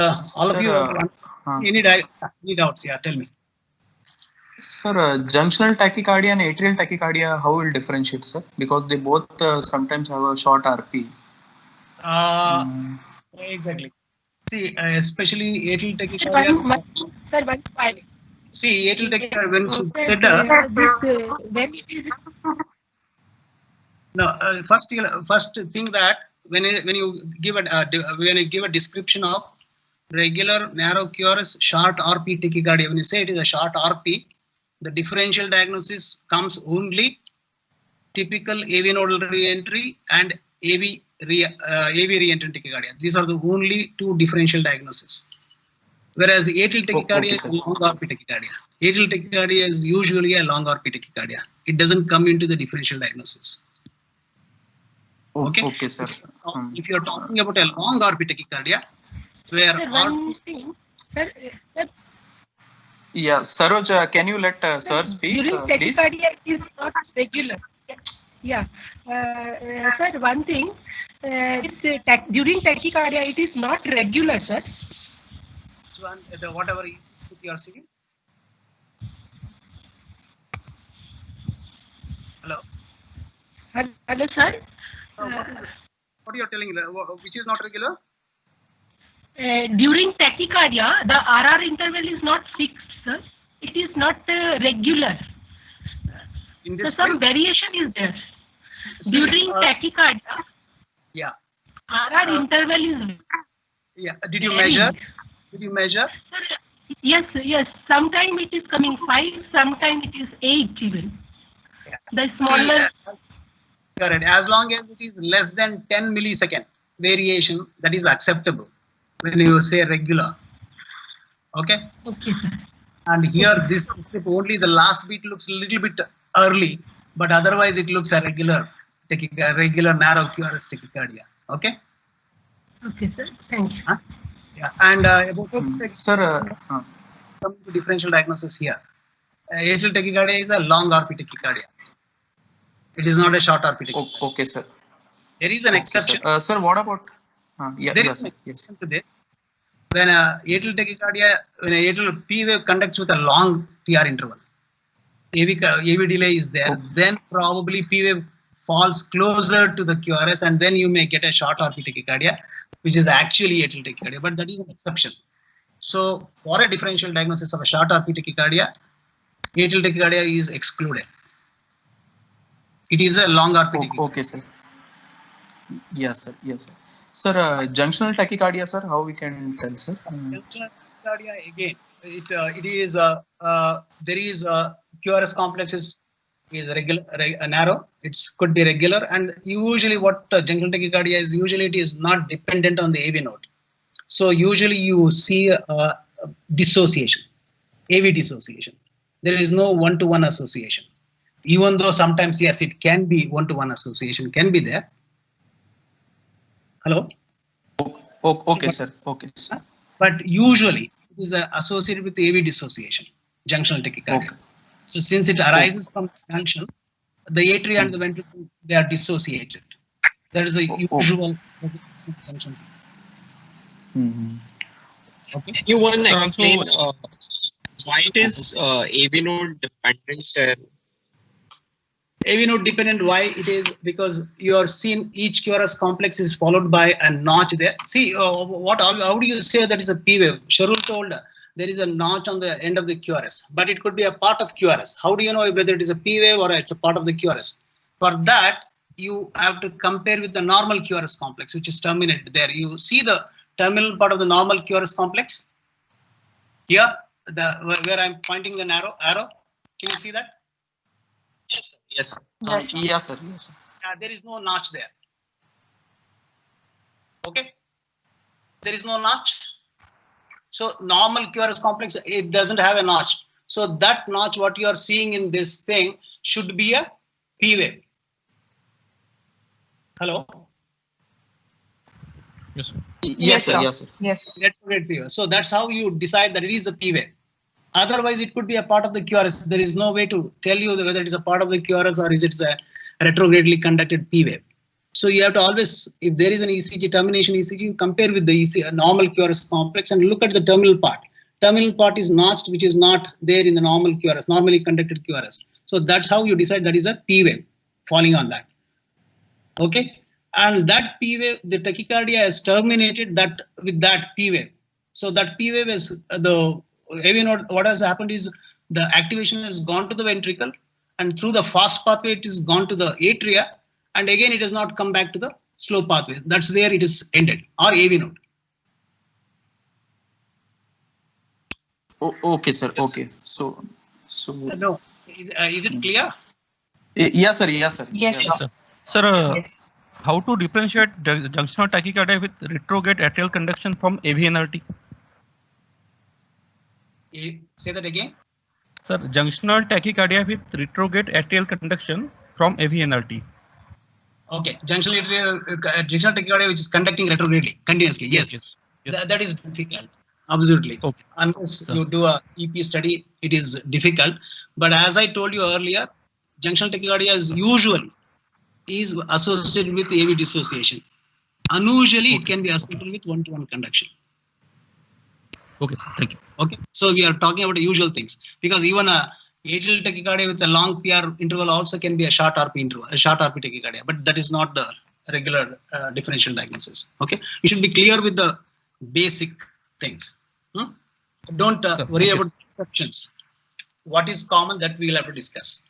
All of you, any doubts? Yeah, tell me. Sir, junctional tachycardia and atrial tachycardia, how will differentiate, sir? Because they both sometimes have a short RP. Exactly. See, especially atrial tachycardia. Sir, one point. See, atrial tachycardia, when she said when it is no, first thing that when you give a description of regular narrow QRS short RP tachycardia, when you say it is a short RP, the differential diagnosis comes only typical AV nodal reentry and AV reentry tachycardia. These are the only two differential diagnoses. Whereas atrial tachycardia is a long RP tachycardia. Atrial tachycardia is usually a long RP tachycardia. It doesn't come into the differential diagnosis. Okay. Okay, sir. If you are talking about a long RP tachycardia, where yeah, Saroj, can you let sir speak? During tachycardia, it is not regular. Yeah, sir. One thing, during tachycardia, it is not regular, sir. Which one? Whatever is you are seeing. Hello. Hello, sir. What you are telling? Which is not regular? During tachycardia, the RR interval is not fixed, sir. It is not regular. In this so some variation is there. See, during tachycardia, yeah, RR interval is. Yeah. Did you measure? Did you measure? Sir, yes. Sometimes it is coming 5, sometimes it is 8 even. Yeah. The smaller. Correct. As long as it is less than 10 millisecond variation, that is acceptable when you say regular. Okay. Okay, sir. And here this only the last beat looks a little bit early, but otherwise it looks a regular narrow QRS tachycardia. Okay. Okay, sir. Thank you. Yeah. And about sir, some differential diagnosis here. Atrial tachycardia is a long RP tachycardia. It is not a short RP tachycardia. Okay, sir. There is an exception. Sir, what about? There is an exception to this. When atrial tachycardia, when atrial P wave conducts with a long PR interval, AV delay is there, then probably P wave falls closer to the QRS, and then you may get a short RP tachycardia, which is actually atrial tachycardia, but that is an exception. So, for a differential diagnosis of a short RP tachycardia, atrial tachycardia is excluded. It is a long RP tachycardia. Okay, sir. Yes, sir. Yes, sir. Sir, junctional tachycardia, sir, how we can tell, sir? Junctional tachycardia, again, it is there is QRS complex is regular, narrow. It could be regular, and usually what junctional tachycardia is, usually it is not dependent on the AV node. So usually you see dissociation, AV dissociation. There is no one-to-one association, even though sometimes yes, it can be one-to-one association can be there. Hello. Okay, sir. Okay, sir. But usually it is associated with AV dissociation, junctional tachycardia. Okay. So since it arises from junction, the atria and the ventricle, they are dissociated. That is a usual junction. Okay. Can you one explain why it is AV node dependent? AV node dependent, why it is? Because you are seeing each QRS complex is followed by a notch there. See, how do you say that is a P wave? Sharul told there is a notch on the end of the QRS, but it could be a part of QRS. How do you know whether it is a P wave or it's a part of the QRS? For that, you have to compare with the normal QRS complex, which is terminated there. You see the terminal part of the normal QRS complex? Here, where I'm pointing the arrow. Can you see that? Yes, sir. Yes, sir. Yes, yes, sir. Yes, sir. There is no notch there. Okay. There is no notch. So normal QRS complex, it doesn't have a notch. So that notch, what you are seeing in this thing, should be a P wave. Hello. Yes, sir. Yes, sir. Yes, sir. Yes. Retrograde P wave. So that's how you decide that it is a P wave. Otherwise, it could be a part of the QRS. There is no way to tell you whether it is a part of the QRS or is it a retrogradely conducted P wave. So you have to always, if there is an ECG, termination ECG, you compare with the normal QRS complex and look at the terminal part. Terminal part is notched, which is not there in the normal QRS, normally conducted QRS. So that's how you decide that is a P wave falling on that. Okay, and that P wave, the tachycardia has terminated that with that P wave. So that P wave is the AV node. What has happened is the activation has gone to the ventricle, and through the fast pathway it is gone to the atria, and again it has not come back to the slow pathway. That's where it is ended, or AV node. Okay, sir. Yes. Okay. So No, is it clear? yes, sir. Yes, sir. Yes, Yes. sir. Sir, Yes. how to differentiate junctional tachycardia with retrograde atrial conduction from AVNRT? Say that again. Sir, junctional tachycardia with retrograde atrial conduction from AVNRT. Okay, junctional tachycardia which is conducting retrogradely continuously. Yes, Yes. Yes. That is difficult. Absolutely. Okay. Unless Sir. you do a EP study, it is difficult. But as I told you earlier, junctional tachycardia is usually associated with AV dissociation. Unusually, it can be associated with one-to-one conduction. Okay, sir. Thank you. Okay, so we are talking about the usual things, because even a atrial tachycardia with a long PR interval also can be a short RP interval, a short RP tachycardia, but that is not the regular differential diagnosis. Okay, you should be clear with the basic things. Don't Sir, worry okay. about exceptions. What is common, that we will have to discuss.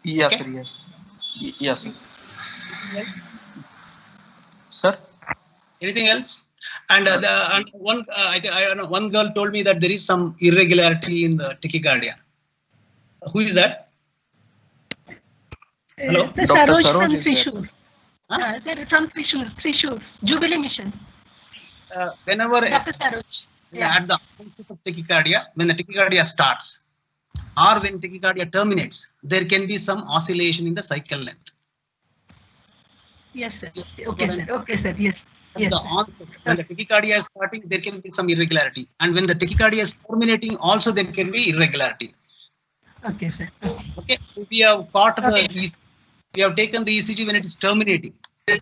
Yes, Okay. sir. Yes. Yes, sir. Sir. Anything else? And one girl told me that there is some irregularity in the tachycardia. Who is that? Hello? Sir, Dr. Saroj Saroj from is there, Trishur. Huh? Sir, from Trishur, Jubilee Mission. Whenever Dr. Saroj. Yeah. at the onset of tachycardia, when the tachycardia starts, or when tachycardia terminates, there can be some oscillation in the cycle length. Yes, sir. Okay, sir. Okay, sir. Yes. At Yes. the onset, when the tachycardia is starting, there can be some irregularity, and when the tachycardia is terminating, also there can be irregularity. Okay, sir. Okay, we have caught the Okay. ECG. We have taken the ECG when it is terminating. Yes.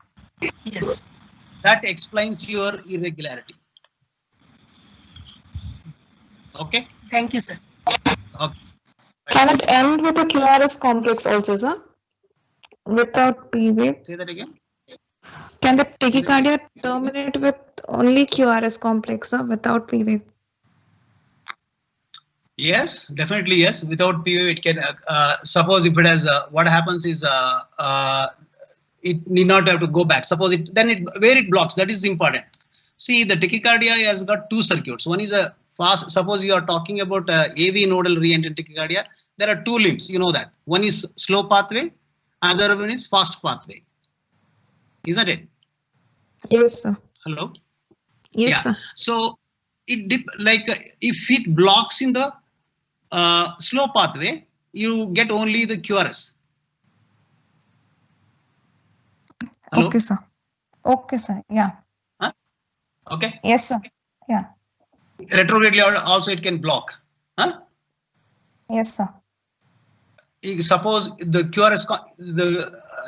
That explains your irregularity. Okay. Thank you, sir. Okay. Can it end with a QRS complex also, sir? Without P wave? Say that again. Can the tachycardia terminate with only QRS complex, sir, without P wave? Yes, definitely yes. Without PO, it can. Suppose if it has, what happens is, it need not have to go back. Suppose it, then it, where it blocks, that is important. See, the tachycardia has got two circuits. One is a fast. Suppose you are talking about AV nodal reentry tachycardia. There are two limbs. You know that. One is slow pathway, other one is fast pathway. Isn't it? Yes, sir. Hello. Yes, Yeah. sir. So it if it blocks in the slow pathway, you get only the QRS. Hello? Okay, sir. Okay, sir. Yeah. Okay. Yes, sir. Yeah. Retrogradely also it can block. Huh? Yes, sir. Suppose the QRS,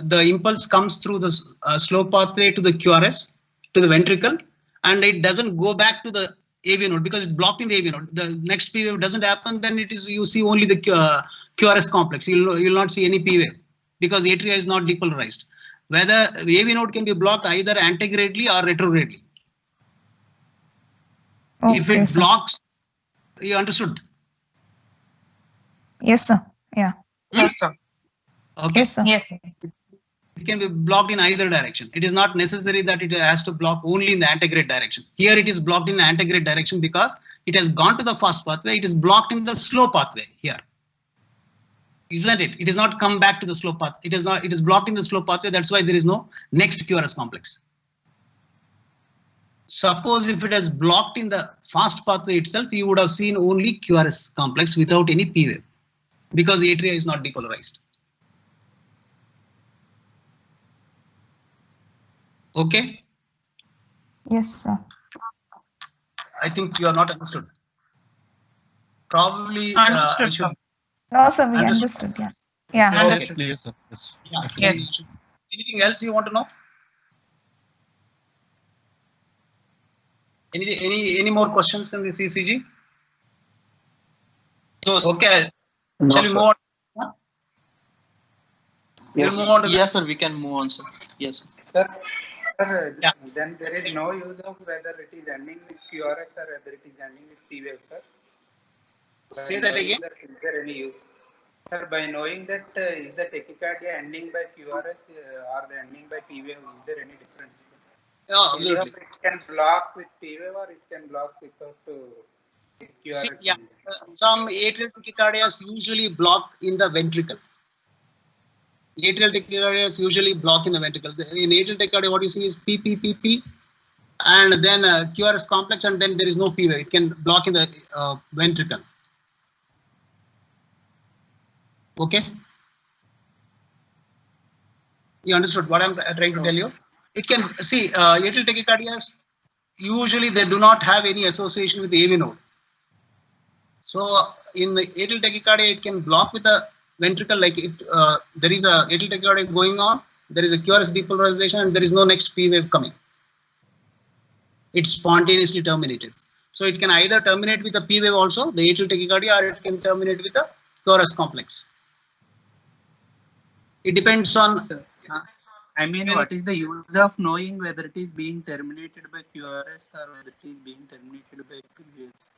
the impulse comes through the slow pathway to the QRS, to the ventricle, and it doesn't go back to the AV node because it's blocked in the AV node. The next P wave doesn't happen, then it is, you see only the QRS complex. You'll not see any P wave because the atria is not depolarized. Whether the AV node can be blocked either antegradely or retrogradely. If Okay, it sir. blocks, you understood? Yes, sir. Yeah. Yes, sir. Okay. Yes, sir. Yes, sir. It can be blocked in either direction. It is not necessary that it has to block only in the antegrade direction. Here it is blocked in the antegrade direction because it has gone to the fast pathway. It is blocked in the slow pathway here. Isn't it? It is not come back to the slow path. It is not. It is blocked in the slow pathway. That's why there is no next QRS complex. Suppose if it has blocked in the fast pathway itself, you would have seen only QRS complex without any P wave because the atria is not depolarized. Okay. Yes, sir. I think you are not understood. Probably Understood, I should. sir. No, sir. We Understood. understood. Yeah. Yeah, Okay. understood. Clear, sir. Yes. Yeah. Yes. Anything else you want to know? Any more questions in this ECG? No, sir. Okay. No, Shall we sir. move on? Huh? Yes. We'll move on to the Yes, sir. We can move on, sir. Yes. Sir, sir, Yeah. then there is no use of whether it is ending with QRS or whether it is ending with P-wave, sir. Say that again. Is there any use? Sir, by knowing that is the tachycardia ending by QRS or the ending by P-wave, is there any difference? Yeah, absolutely. It can block with P-wave or it can block without with QRS. See, yeah, some atrial tachycardias usually block in the ventricle. Atrial tachycardias usually block in the ventricle. In atrial tachycardia, what you see is PP, and then QRS complex, and then there is no P wave. It can block in the ventricle. Okay. You understood what I'm trying to tell you? It can see atrial tachycardias. Usually, they do not have any association with the AV node. So in the atrial tachycardia, it can block with the ventricle, like it. There is a atrial tachycardia going on. There is a QRS depolarization, and there is no next P wave coming. It's spontaneously terminated. So it can either terminate with a P wave also, the atrial tachycardia, or it can terminate with a QRS complex. It depends on. I mean, what is the use of knowing whether it is being terminated by QRS or whether it is being terminated by P-waves?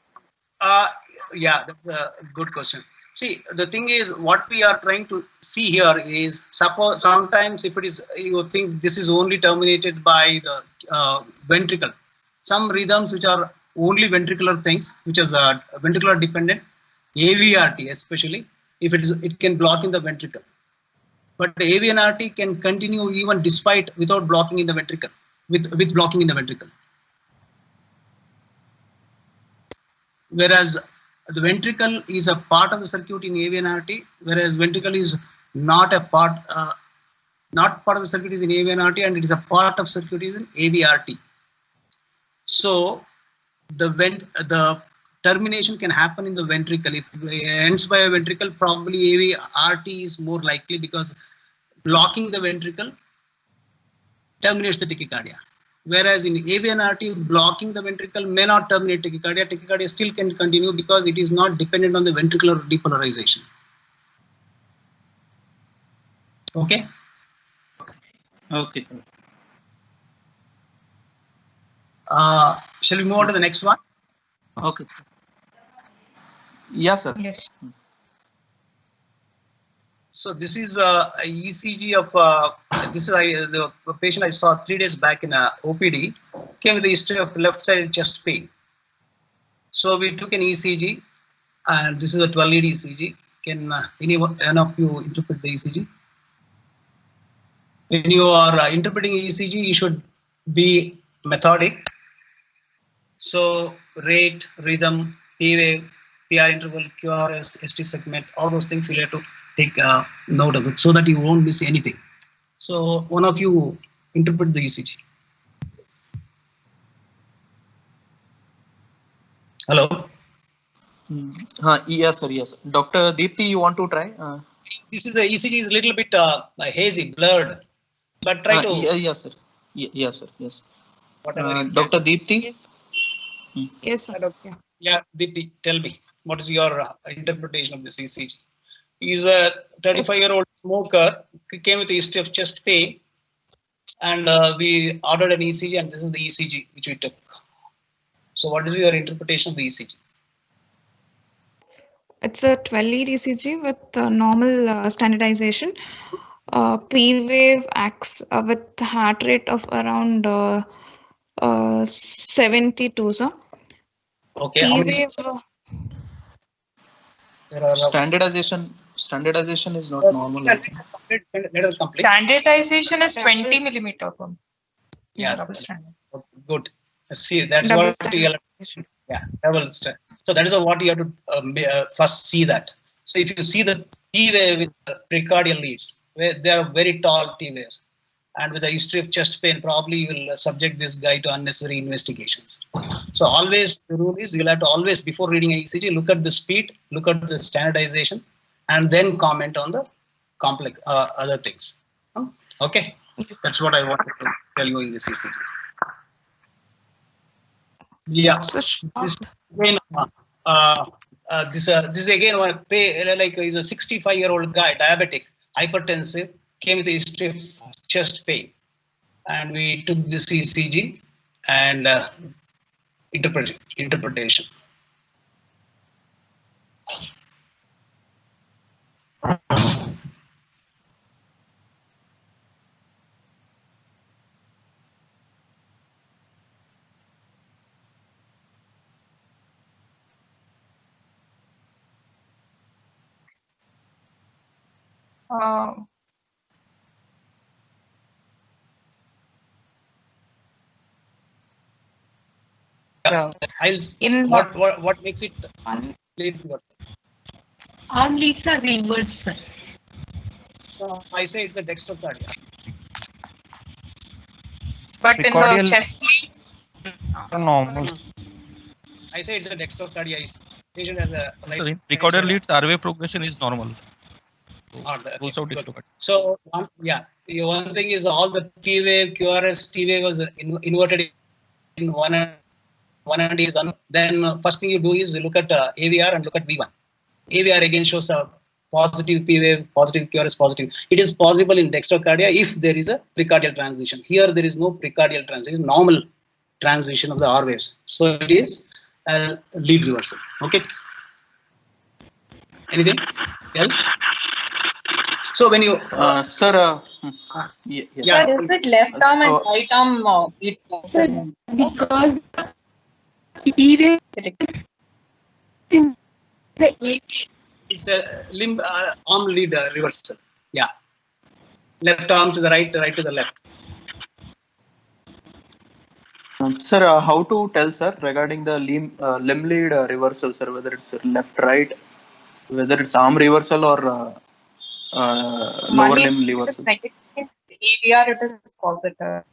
Yeah, that's a good question. See, the thing is, what we are trying to see here is, suppose sometimes if it is, you think this is only terminated by the ventricle. Some rhythms which are only ventricular things, which is ventricular dependent, AVRT especially, if it can block in the ventricle. But AVNRT can continue even without blocking in the ventricle, with blocking in the ventricle. Whereas the ventricle is a part of the circuit in AVNRT, whereas ventricle is not a part, not part of the circuit is in AVNRT, and it is a part of circuit is in AVRT. So the termination can happen in the ventricle. If it ends by a ventricle, probably AVRT is more likely, because blocking the ventricle terminates the tachycardia. Whereas in AVNRT, blocking the ventricle may not terminate tachycardia. Tachycardia still can continue because it is not dependent on the ventricular depolarization. Okay? Okay, sir. Shall we move on to the next one? Okay, sir. Yes, sir. Yes. So this is a ECG of this is the patient I saw 3 days back in a OPD, came with a history of left-sided chest pain. So we took an ECG, and this is a 12-lead ECG. Can any of you interpret the ECG? When you are interpreting ECG, you should be methodic. So rate, rhythm, P wave, PR interval, QRS, ST segment, all those things you have to take note of it so that you won't miss anything. So one of you interpret the ECG. Hello. Yes, sir. Yes, Dr. Deepti, you want to try? This is a ECG is a little bit hazy, blurred, but try to. Yes, sir. Yes, sir. Yes. Whatever. Dr. Deepti. Yes. Yes, sir. Doctor. Yeah, Deepti, tell me, what is your interpretation of this ECG? He's a 35-year-old smoker, came with a history of chest pain, and we ordered an ECG, and this is the ECG which we took. So what is your interpretation of the ECG? It's a 12-lead ECG with normal standardization. P wave acts with heart rate of around 72, sir. Okay. P wave. There are Standardization is not normal. Let us complete. Standardization is 20 millimeter. Yeah. Double standard. Okay, good. See, that's Double what you have to, yeah, double standard. So that is what you have to first see that. So if you see the T wave with the precardial leads, where they are very tall T waves, and with a history of chest pain, probably you will subject this guy to unnecessary investigations. So always the rule is you'll have to always, before reading a ECG, look at the speed, look at the standardization, and then comment on the complex other things. Okay, that's what I wanted to tell you in this ECG. Yeah, this again, this again one like is a 65-year-old guy, diabetic, hypertensive, came with a history of chest pain, and we took this ECG and interpretation. What makes it lead reversal? Arm leads are reversed, sir. I say it's a dextrocardia. But in the chest leads, normal. I say it's a dextrocardia. Patient has a Sorry, recorder leads RWave progression is normal. Rules out dextrocardia. So yeah, one thing is all the P wave, QRS, T wave was inverted in one and is on. Then first thing you do is you look at AVR and look at V1. AVR again shows a positive P wave, positive QRS, positive. It is possible in dextrocardia if there is a precardial transition. Here there is no precardial transition, normal transition of the R waves. So it is a lead reversal. Okay. Anything else? So when you sir, yeah, is it left arm and right arm lead? Because P wave it's a limb arm lead reversal. Yeah, left arm to the right to the left. Sir, how to tell, sir, regarding the limb lead reversal, sir, whether it's left, right, whether it's arm reversal or lower limb reversal? AVR, it is positive.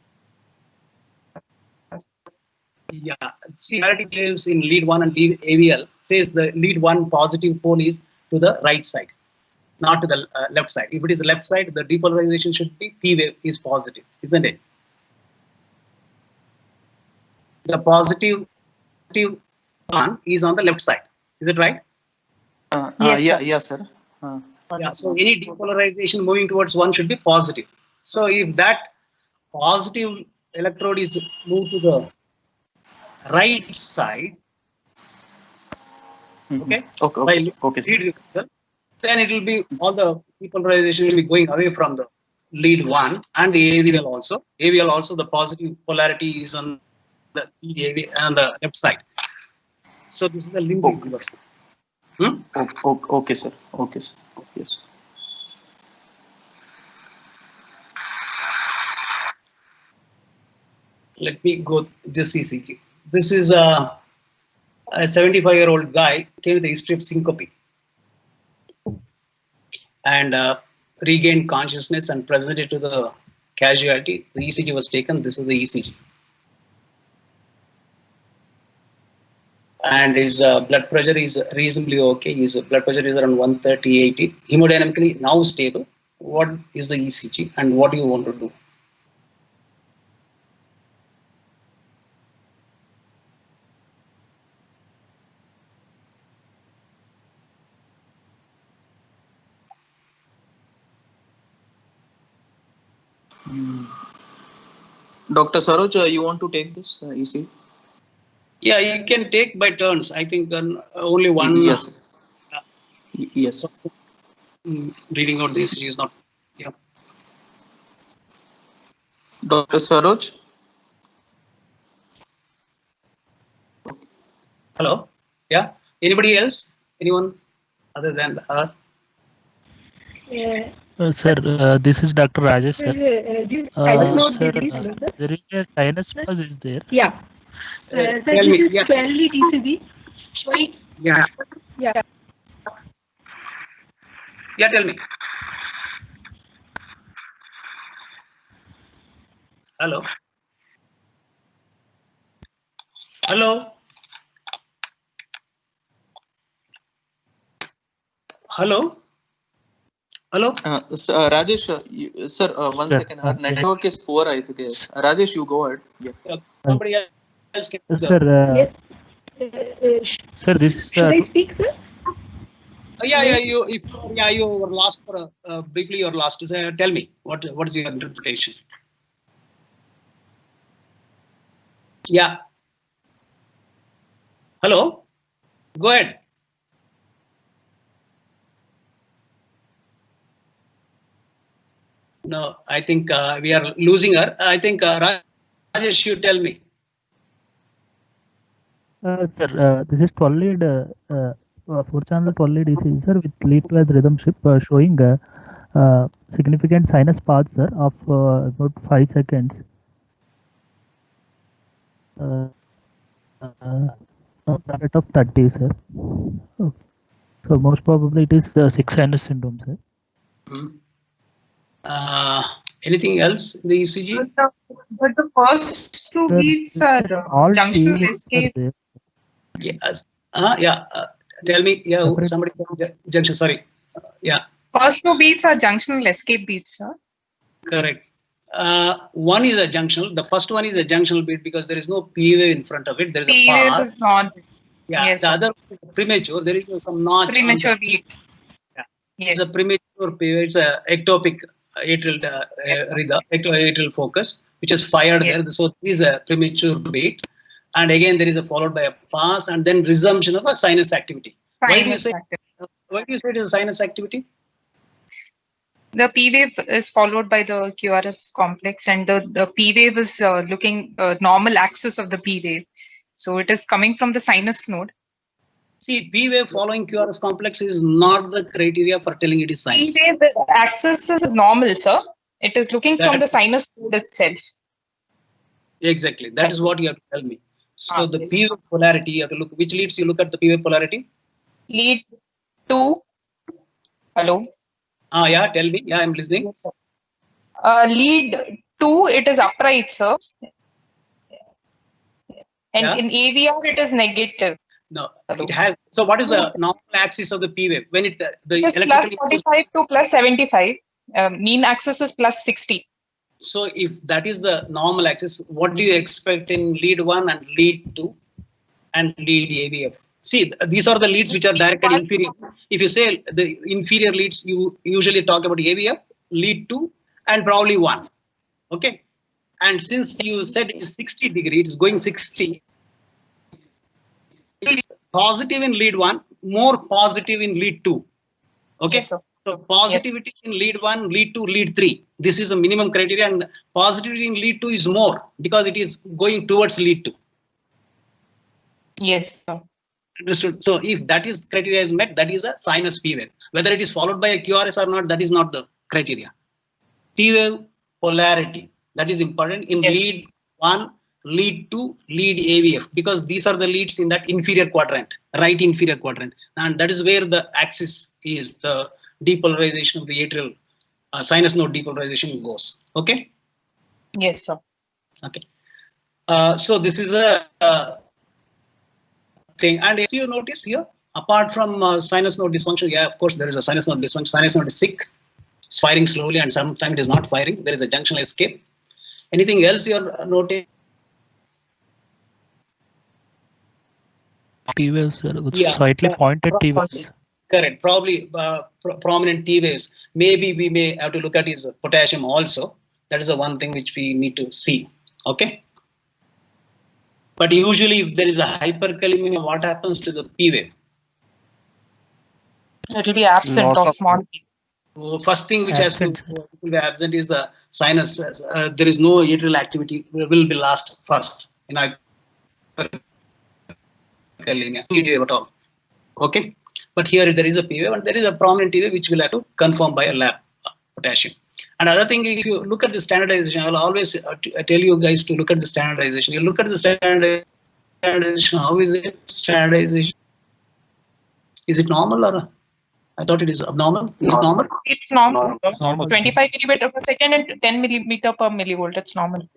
Yeah, similarity waves in lead 1 and AVL says the lead 1 positive pole is to the right side, not to the left side. If it is left side, the depolarization should be P wave is positive, isn't it? The positive one is on the left side. Is it right? Yes, sir. Yeah, so any depolarization moving towards one should be positive. So if that positive electrode is moved to the right side, okay, then it will be all the depolarization will be going away from the lead 1 and the AVL also. AVL also the positive polarity is on the AV and the left side. So this is a limb reversal. Okay, sir. Okay, sir. Yes. Let me go this ECG. This is a 75-year-old guy came with a history of syncope and regained consciousness and presented to the casualty. The ECG was taken. This is the ECG. And his blood pressure is reasonably okay. His blood pressure is around 130/80. Hemodynamically now stable. What is the ECG and what do you want to do? Dr. Saroj, you want to take this ECG? Yeah, you can take by turns. I think only one. Yes. Yes. Reading out the ECG is not. Yeah. Dr. Saroj. Hello. Yeah. Anybody else? Anyone other than her? Sir, this is Dr. Rajesh, sir. Sir, there is a sinus pulse, is there? Yeah. Sir, this is 12 lead ECG. Yeah. Yeah. Yeah, tell me. Hello. Hello. Hello. Hello? Rajesh, sir, 1 second. Our network is poor, I think. Rajesh, you go ahead. Yeah. Somebody else can do Sir, Yes. sir, this Should I speak, sir? You were lost for briefly. You're lost. Tell me what is your interpretation? Yeah. Hello. Go ahead. No, I think we are losing her. I think Rajesh, you tell me. sir, this is 12 lead, 4-channel 12 lead ECG, sir, with lead to as rhythm shift showing significant sinus path, sir, of about 5 seconds. Rate of 30, sir. So most probably it is the 6 sinus syndrome, sir. Anything else in the ECG? But the first two beats are junctional escape. Yes. Tell me. Yeah. Somebody. Junction. Sorry. Yeah. First two beats are junctional escape beats, sir. Correct. One is a junctional. The first one is a junctional beat because there is no P wave in front of it. There is P a wave pass. is not. Yeah. Yes, the other is premature. There is some notch. Premature beat. Yeah. Yes. It's a premature P wave. It's a ectopic atrial rhythm, atrial focus, which is fired there. So there is a premature beat, and again there is a followed by a pass, and then resumption of a sinus activity. Why do you say it is a sinus activity? The P wave is followed by the QRS complex, and the P wave is looking normal axis of the P wave. So it is coming from the sinus node. See, P wave following QRS complex is not the criteria for telling it is sinus. P wave axis is normal, sir. It is looking from the sinus node itself. Exactly. That is what you have to tell me. So the P wave polarity, you have to look. Which leads you look at the P wave polarity? Lead 2. Hello. Yeah, tell me. Yeah, I'm listening. Yes, sir. Lead 2, it is upright, sir. And in AVR, it is negative. No, it has. So what is the normal axis of the P wave? When it is plus 45 to plus 75. Mean axis is plus 60. So if that is the normal axis, what do you expect in lead 1 and lead 2 and lead AVF? See, these are the leads which are directed inferior. If you say the inferior leads, you usually talk about AVF, lead 2, and probably 1. Okay. And since you said it is 60 degrees, it's going 60. It's positive in lead 1, more positive in lead 2. Okay. Yes, sir. So positivity in lead 1, lead 2, lead 3. This is a minimum criteria, and positivity in lead 2 is more because it is going towards lead 2. Yes, sir. Understood. So if that is criteria is met, that is a sinus P wave. Whether it is followed by a QRS or not, that is not the criteria. P wave polarity, that is important in lead 1, lead 2, lead AVF, because these are the leads in that inferior quadrant, right inferior quadrant, and that is where the axis is, the depolarization of the atrial sinus node depolarization goes. Okay. Yes, sir. Okay. So this is a thing, and if you notice here, apart from sinus node dysfunction, yeah, of course there is a sinus node dysfunction. Sinus node is sick, it's firing slowly, and sometimes it is not firing. There is a junctional escape. Anything else you are noting? T waves, sir. Slightly pointed T waves. Correct. Probably prominent T waves. Maybe we may have to look at his potassium also. That is the one thing which we need to see. Okay. But usually, if there is a hyperkalemia, what happens to the P wave? It will be absent of small. First thing which has to be absent is the sinus. There is no atrial activity. Will be last first in hyperkalemia at all. Okay. But here there is a P wave and there is a prominent T wave which will have to confirm by a lab potassium. And other thing, if you look at the standardization, I will always tell you guys to look at the standardization. You look at the standardization. How is it standardization? Is it normal or? I thought it is abnormal. Is it normal? It's normal. 25 millimeter per second and 10 millimeter per millivolt. It's normal.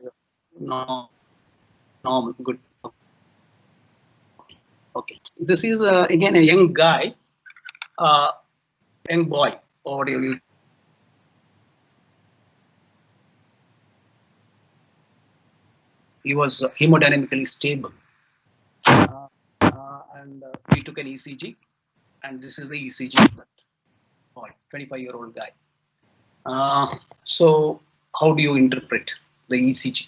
No. Normal. Good. Okay. This is again a young guy, young boy. Or what do you he was hemodynamically stable. And we took an ECG, and this is the ECG of that boy, 25-year-old guy. So how do you interpret the ECG?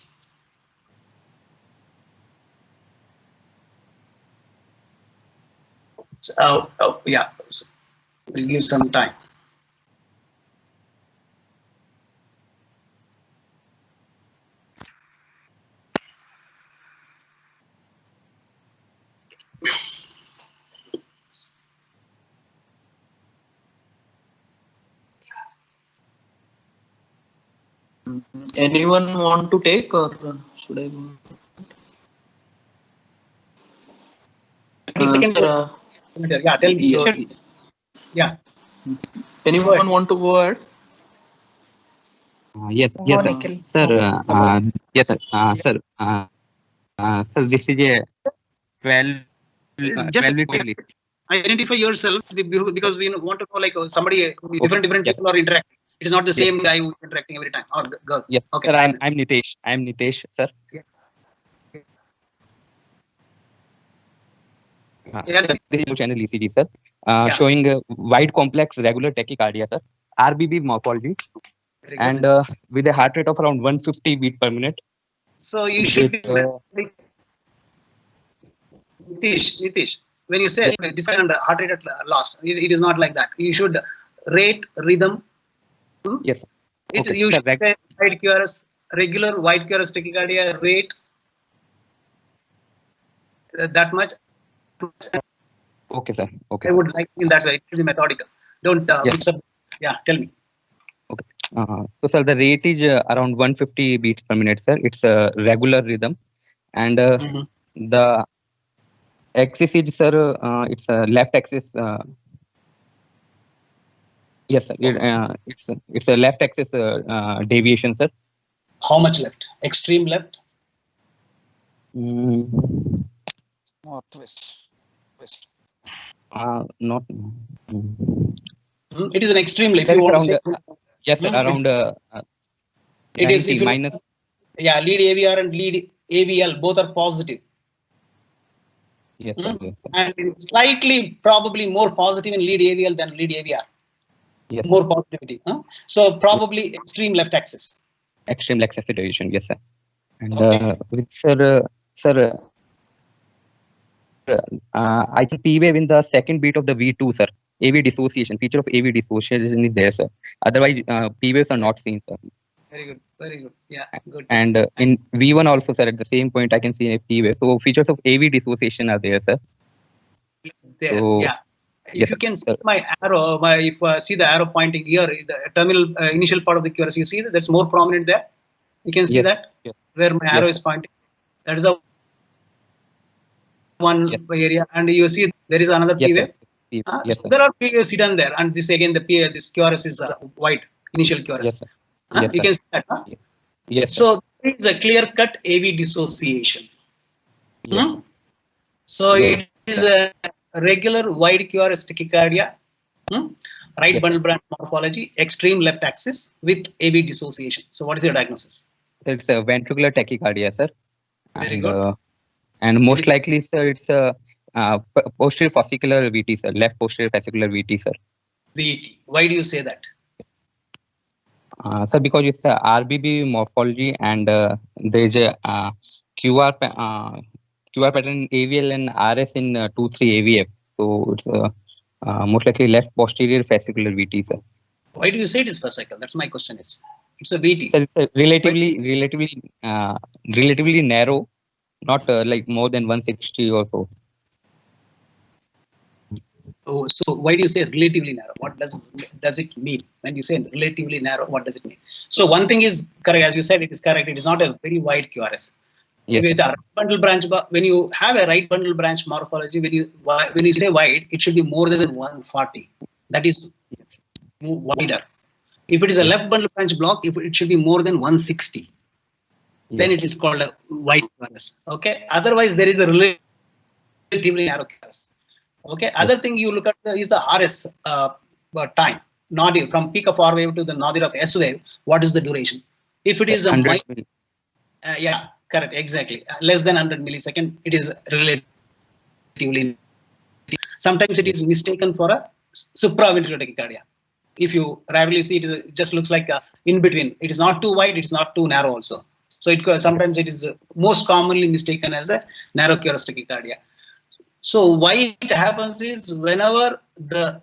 Yeah, we'll give some time. Anyone want to take, or should I go? Sir, yeah, tell me. Yeah. Anyone want to go ahead? Yes, Go, yes, sir. Nikhil. Sir, yes, sir. Sir, sir, this is a 12. Just 12 liter. identify yourself because we want to know like somebody different Yes. people are interacting. It is not the Yes. same guy who is interacting every time or girl. Yes, Okay. sir. I'm Nitesh. I'm Nitesh, sir. Yeah. Sir, this is channel ECG, sir. Yeah. Showing wide complex regular tachycardia, sir. RBB morphology, Very good. and with a heart rate of around 150 beat per minute. So you should be Nitish, when you say decide heart rate at last, it is not like that. You should rate rhythm. Yes, sir. Okay, You sir, should say wide QRS, regular wide QRS tachycardia rate that much. Okay, sir. Okay. I would like in that way. It should be methodical. Don't Yes. mix up. Yeah, tell me. Okay. So, sir, the rate is around 150 beats per minute, sir. It's a regular rhythm, and the axis is, sir, it's a left axis. Yes, sir. It's a left axis deviation, sir. How much left? Extreme left? Northwest. West. Not. It is an extreme left. Sir, You want it's to say, around, yes, sir, around it is 90 if you- minus. yeah, lead AVR and lead AVL both are positive. Yes, sir. Yes, sir. And it's slightly probably more positive in lead AVL than lead AVR. Yes, More positivity. So probably extreme left axis. extreme left axis deviation. Yes, sir. And Okay. with sir, I think P wave in the second beat of the V2, sir. AV dissociation, feature of AV dissociation is there, sir. Otherwise, P waves are not seen, sir. Very good. Very good. Yeah, good. And in V1 also, sir, at the same point, I can see a P wave. So features of AV dissociation are there, sir. There. So, Yeah. yes, If you can see sir. my arrow, if see the arrow pointing here, the terminal initial part of the QRS, you see that that's more prominent there. You can see Yes. that Yes. where my arrow is pointing. That is a one Yes. area, and you see there is another Yes, P sir. wave. Yes, So sir. there are P waves hidden there, and this again this QRS is white initial QRS. Yes, sir. Yes, You sir. can see that. Yes, sir. So there is a clear-cut AV dissociation. Yes. So Yes, it is a regular wide QRS tachycardia, right Yes, bundle branch morphology, extreme left axis with AV dissociation. So what is your diagnosis? It's a ventricular tachycardia, sir. Very And, good. and most likely, sir, it's a posterior fascicular VT, sir. Left posterior fascicular VT, sir. VT. Why do you say that? Sir, because it's a RBB morphology, and there's a QR pattern in AVL and RS in 2-3 AVF. So it's most likely left posterior fascicular VT, sir. Why do you say it is fascicle? That's my question. Is it's a VT? So it's relatively narrow, not like more than 160 or so. Oh, so why do you say relatively narrow? What does it mean when you say relatively narrow? What does it mean? So one thing is correct, as you said, it is correct. It is not a very wide QRS. Yes, With a right bundle branch, when you have a right bundle branch morphology, when you say wide, it should be more than 140. That is wider. If it is a left bundle branch block, it should be more than 160. Then it is called a wide QRS. Okay. Otherwise, there is a relatively narrow QRS. Okay. Other thing you look at is the RS time. Nadir from peak of R wave to the nadir of S wave. What is the duration? If it is a yeah, Correct, exactly. Less than 100 millisecond, it is relatively. Sometimes it is mistaken for a supraventricular tachycardia. If you rarely see it, it just looks like in between. It is not too wide, it is not too narrow also. So sometimes it is most commonly mistaken as a narrow QRS tachycardia. So why it happens is whenever the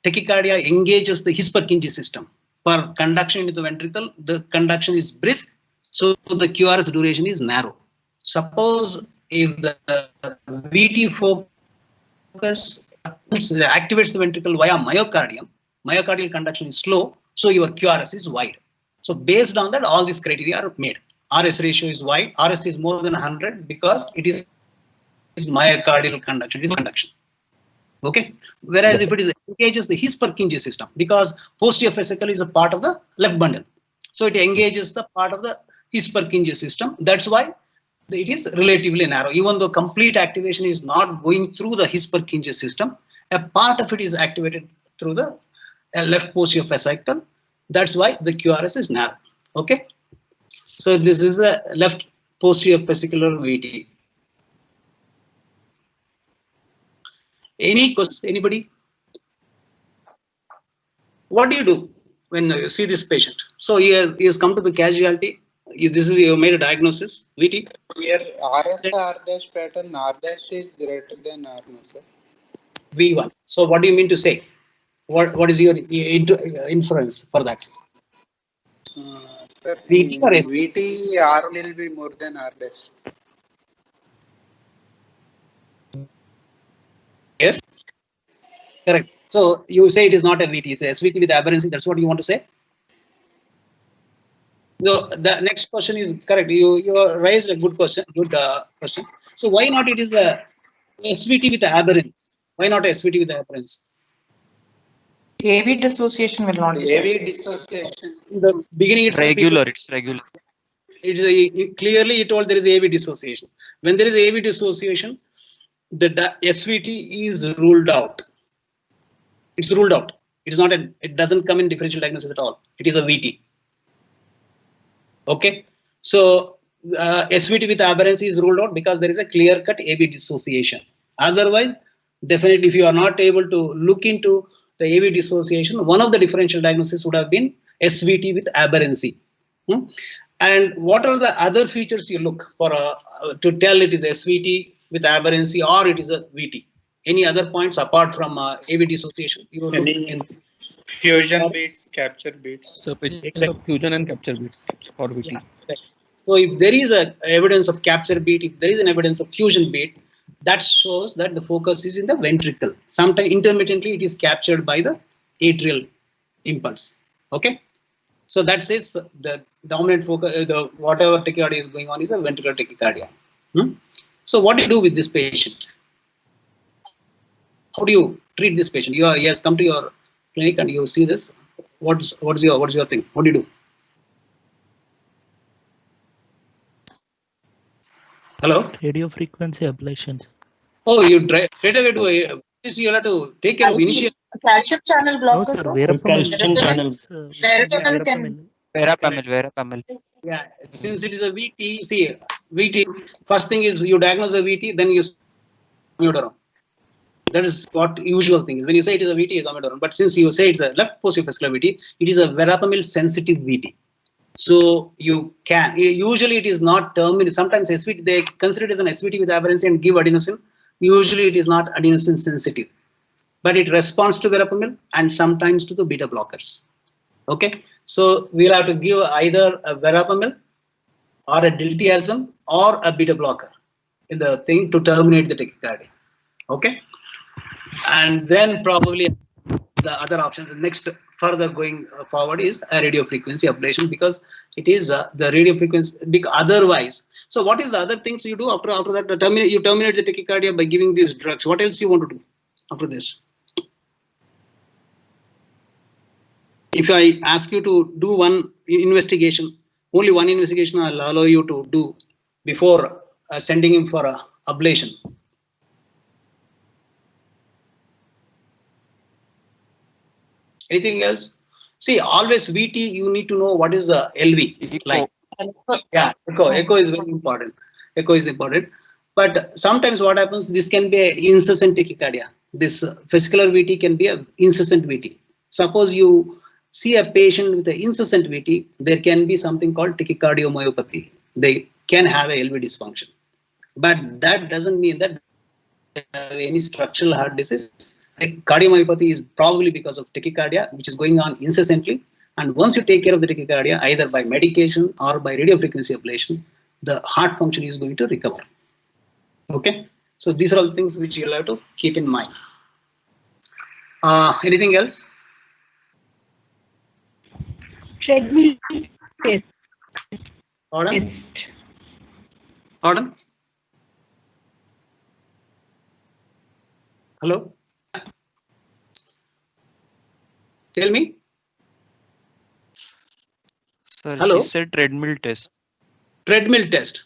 tachycardia engages the His-Purkinje system for conduction into the ventricle, the conduction is brisk, so the QRS duration is narrow. Suppose if the VT focus activates the ventricle via myocardium, myocardial conduction is slow, so your QRS is wide. So based on that, all these criteria are made. RS ratio is wide, RS is more than 100 because it is myocardial conduction, it is conduction. Okay, whereas if it is engages the His-Purkinje system, because posterior vesicle is a part of the left bundle, so it engages the part of the His-Purkinje system. That's why it is relatively narrow. Even though complete activation is not going through the His-Purkinje system, a part of it is activated through the left posterior vesicle. That's why the QRS is narrow. Okay, so this is the left posterior vesicular VT. Any questions? Anybody? What do you do when you see this patient? So he has come to the casualty. You made a diagnosis. VT. Here RS R dash pattern R dash is greater than R, no, sir. V1. So what do you mean to say? What is your inference for that? Sir, VT or S? VT R will be more than R dash. Yes, correct. So you say it is not a VT, it's a SVT with aberrancy. That's what you want to say. So the next question is correct. You raised a good question. Question. So why not it is a SVT with aberrance? Why not a SVT with aberrance? AV dissociation will not be AV dissociation. In the beginning, it's regular. It's regular. It is clearly you told there is AV dissociation. When there is AV dissociation, the SVT is ruled out. It's ruled out. It is not a. It doesn't come in differential diagnosis at all. It is a VT. Okay. So SVT with aberrancy is ruled out because there is a clear-cut AV dissociation. Otherwise, definitely, if you are not able to look into the AV dissociation, one of the differential diagnoses would have been SVT with aberrancy. And what are the other features you look for to tell it is SVT with aberrancy or it is a VT? Any other points apart from AV dissociation? You look in Fusion beats, capture beats. So fusion and capture beats for VT. Yeah, right. So if there is a evidence of capture beat, if there is an evidence of fusion beat, that shows that the focus is in the ventricle. Sometimes intermittently it is captured by the atrial impulse. Okay. So that says the dominant focus, the whatever tachycardia is going on is a ventricular tachycardia. So what do you do with this patient? How do you treat this patient? He has come to your clinic and you see this. What's your thing? What do you do? Hello? Radio frequency ablations. Oh, you straight away do you have to take care of initial calcium channel No, blockers. sir. Verapamil. Verapamil. Yeah, since it is a VT, see, VT, first thing is you diagnose a VT, then you amiodarone. That is what usual thing is. When you say it is a VT, it's amiodarone. But since you say it's a left posterior vesicular VT, it is a verapamil sensitive VT. So you can, usually it is not terminal. Sometimes SVT, they consider it as an SVT with aberrancy and give adenosine. Usually it is not adenosine sensitive, but it responds to verapamil and sometimes to the beta blockers. Okay. So we'll have to give either a verapamil or a diltiazem or a beta blocker in the thing to terminate the tachycardia. Okay. And then probably the other option, the next further going forward is a radio frequency ablation because it is the radio frequency. Otherwise, so what is the other things you do after that? You terminate the tachycardia by giving these drugs. What else you want to do after this? If I ask you to do one investigation, only one investigation I'll allow you to do before sending him for a ablation. Anything else? See, always VT, you need to know what is the LV. Like Yeah, echo is very important. Echo is important. But sometimes what happens, this can be an incessant tachycardia. This fascicular VT can be an incessant VT. Suppose you see a patient with an incessant VT, there can be something called tachycardiomyopathy. They can have a LV dysfunction. But that doesn't mean that they have any structural heart disease. Cardiomyopathy is probably because of tachycardia, which is going on incessantly. And once you take care of the tachycardia, either by medication or by radiofrequency ablation, the heart function is going to recover. Okay, so these are all things which you'll have to keep in mind. Anything else? Treadmill test. Pardon? Pardon? Hello? Tell me. Sir, Hello? she said treadmill test. Treadmill test.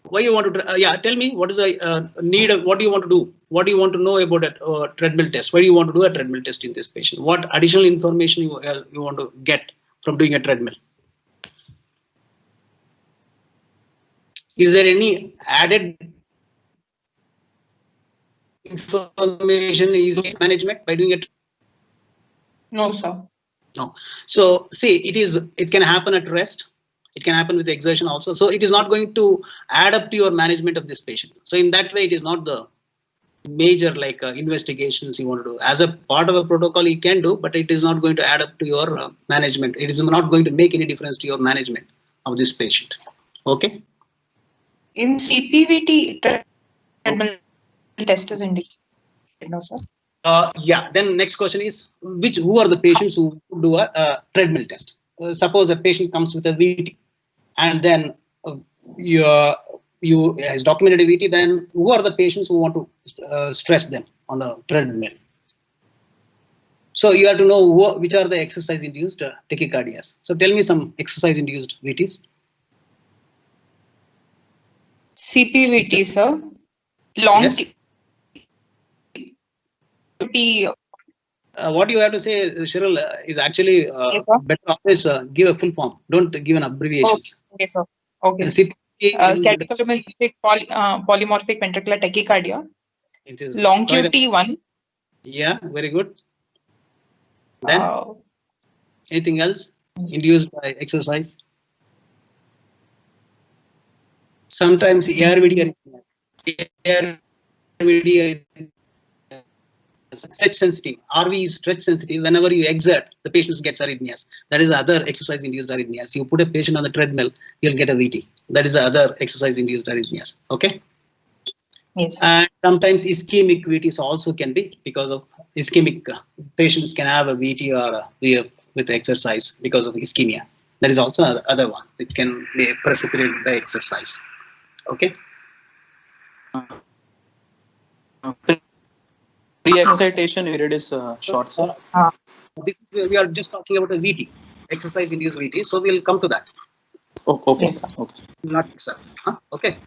Why you want to? Yeah, tell me what is the need of what do you want to do? What do you want to know about a treadmill test? Why do you want to do a treadmill test in this patient? What additional information you want to get from doing a treadmill? Is there any added information is management by doing it? No, sir. No. So see, it can happen at rest. It can happen with exertion also. So it is not going to add up to your management of this patient. So in that way, it is not the major investigations you want to do. As a part of a protocol, you can do, but it is not going to add up to your management. It is not going to make any difference to your management of this patient. Okay. In CPVT, treadmill test is indicated. No, sir. Yeah. Then next question is who are the patients who do a treadmill test? Suppose a patient comes with a VT, and then you has documented a VT. Then who are the patients who want to stress them on the treadmill? So you have to know which are the exercise-induced tachycardias. So tell me some exercise-induced VTs. CPVT, sir. Long Yes. What you have to say, Cheryl, is actually yes, better always give a full form. Don't give an abbreviations. Okay, sir. Okay. Catecholaminergic polymorphic ventricular tachycardia. It is Long QT1. Yeah, very good. Then anything else induced by exercise? Sometimes ARVD stretch sensitive. RV is stretch sensitive. Whenever you exert, the patient gets arrhythmias. That is the other exercise-induced arrhythmias. You put a patient on the treadmill, you'll get a VT. That is the other exercise-induced arrhythmias. Okay. Yes. And sometimes ischemic VTs also can be because of ischemic patients can have a VT or a VF with exercise because of ischemia. That is also another one. It can be precipitated by exercise. Okay. Pre-excitation period is short, sir. This is we are just talking about a VT, exercise-induced VT. So we'll come to that. Oh, okay, yes, sir. Okay. Not sir. Okay.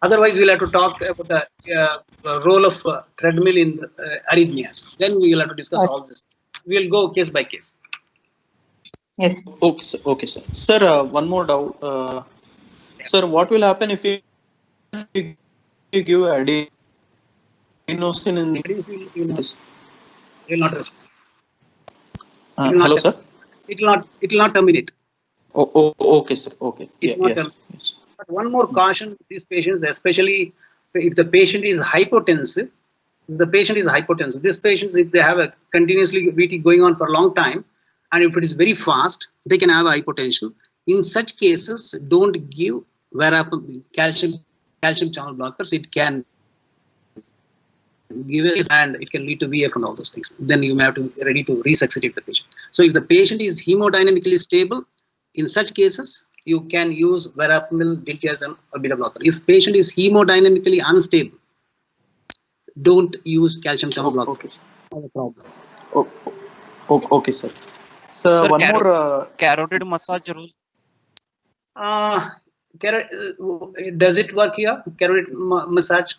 Otherwise, we'll have to talk about the role of treadmill in arrhythmias. Then we will have to discuss all this. We'll go case by case. Yes. Okay, sir. Okay, sir. Sir, one more doubt. Sir, what will happen if you give adenosine in this? It will not respond. Hello, sir. It will not terminate. Oh, okay, sir. Okay. Yeah, yes. But one more caution with these patients, especially if the patient is hypotensive. These patients, if they have a continuously VT going on for a long time, and if it is very fast, they can have a hypotension. In such cases, don't give calcium channel blockers. It can give it and it can lead to VF and all those things. Then you may have to be ready to resuscitate the patient. So if the patient is hemodynamically stable, in such cases, you can use verapamil, diltiazem, or beta blocker. If patient is hemodynamically unstable, don't use calcium channel blocker. Okay. No problem. Okay, sir. So one more carotid massage rule. Does it work here? Carotid massage.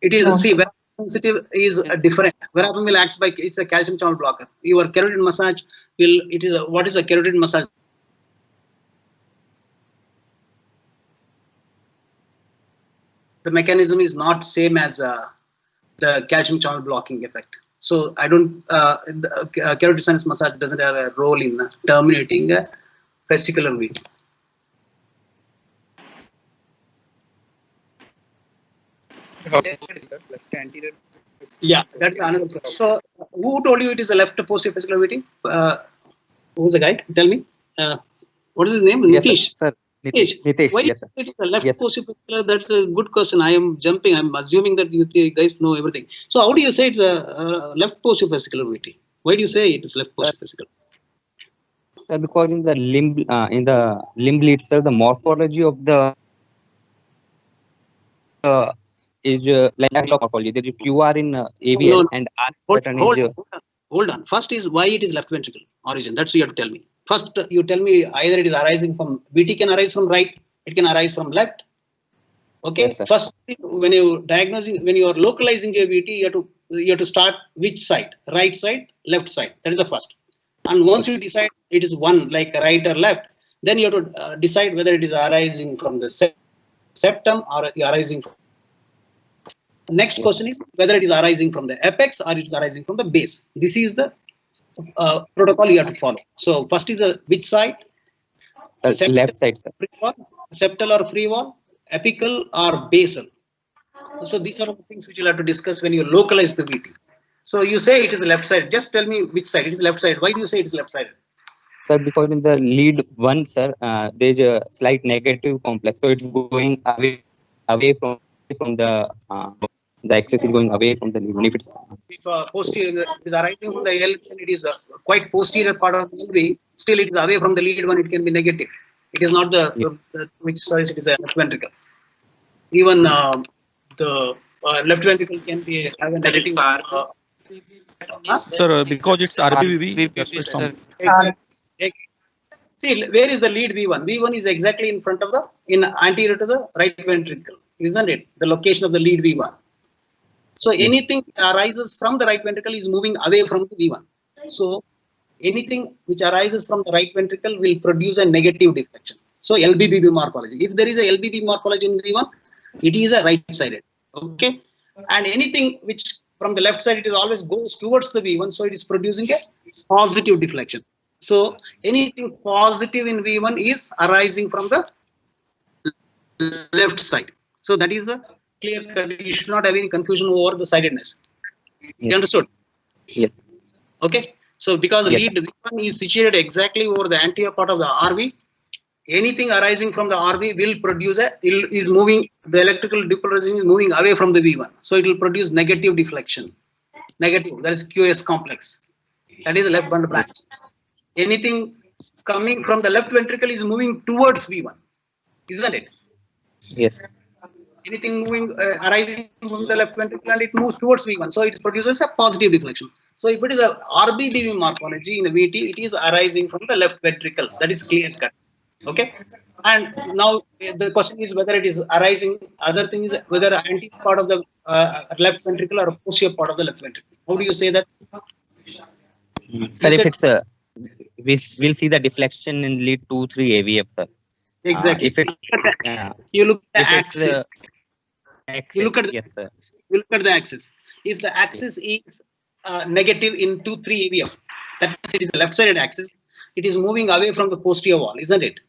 It is very sensitive is different. Verapamil acts by it's a calcium channel blocker. Your carotid massage what is a carotid massage? The mechanism is not same as the calcium channel blocking effect. So I don't, carotid sinus massage doesn't have a role in terminating vesicular VT. Yeah, that's another question. So who told you it is a left posterior vesicular VT? Who's the guy? Tell me. What is his name? Yes, Nitish. sir. Nitish, Why yes, sir. it is a left Yes. posterior vesicular? That's a good question. I am jumping. I'm assuming that you guys know everything. So how do you say it's a left posterior vesicular VT? Why do you say it is left posterior vesicular? Sir, because in the limb itself, the morphology of the is like morphology. There is QR in AVL No. and R pattern Hold is on. First is why it is left ventricle origin. That's what you have to tell me. First, you tell me either it is arising from VT can arise from right, it can arise from left. Okay. Yes, sir. First, when you are localizing a VT, you have to start which side, right side, left side. That is the first. And once you decide it is one, like right or left, then you have to decide whether it is arising from the septum or arising from. Next question is whether it is arising from the apex or it is arising from the base. This is the protocol you have to follow. So first is which side? left side, sir. Free wall, septal or free wall, apical or basal. So these are the things which you'll have to discuss when you localize the VT. So you say it is left side. Just tell me which side. It is left side. Why do you say it is left side? Sir, because in the lead one, sir, there is a slight negative complex, so it's going away from the axis is going away from the lead. If posterior is arising from the L, then it is quite posterior part of the LV. Still, it is away from the lead one. It can be negative. It is not the which size it is a left ventricle. Even the left ventricle can be have a negative. Sir, because it's RBVB, that's why it's on. See, where is the lead V1? V1 is exactly in front of anterior to the right ventricle, isn't it? The location of the lead V1. So anything arises from the right ventricle is moving away from the V1. So anything which arises from the right ventricle will produce a negative deflection. So LBBB morphology. If there is a LBB morphology in V1, it is a right-sided. Okay, and anything which from the left side, it is always goes towards the V1, so it is producing a positive deflection. So anything positive in V1 is arising from the left side. So that is a clear cut. You should not have any confusion over the sidedness. You understood? Yes. Okay. So because Yes, lead V1 is situated exactly over the anterior part of the RV, anything arising from the RV will produce the electrical depolarization is moving away from the V1. So it will produce negative deflection. Negative, that is QS complex. That is the left bundle branch. Anything coming from the left ventricle is moving towards V1, isn't it? Yes. Anything moving arising from the left ventricle and it moves towards V1, so it produces a positive deflection. So if it is a RBBB morphology in a VT, it is arising from the left ventricle. That is clear cut. Okay, and now the question is whether it is arising. Other thing is whether anterior part of the left ventricle or posterior part of the left ventricle. How do you say that? Sir, if it's we'll see the deflection in lead 2-3 AVF, sir. Exactly. If it, you look at the axis. You look at the, yes, sir. You look at the axis. If the axis is negative in 2-3 AVF, that means it is a left-sided axis. It is moving away from the posterior wall, isn't it?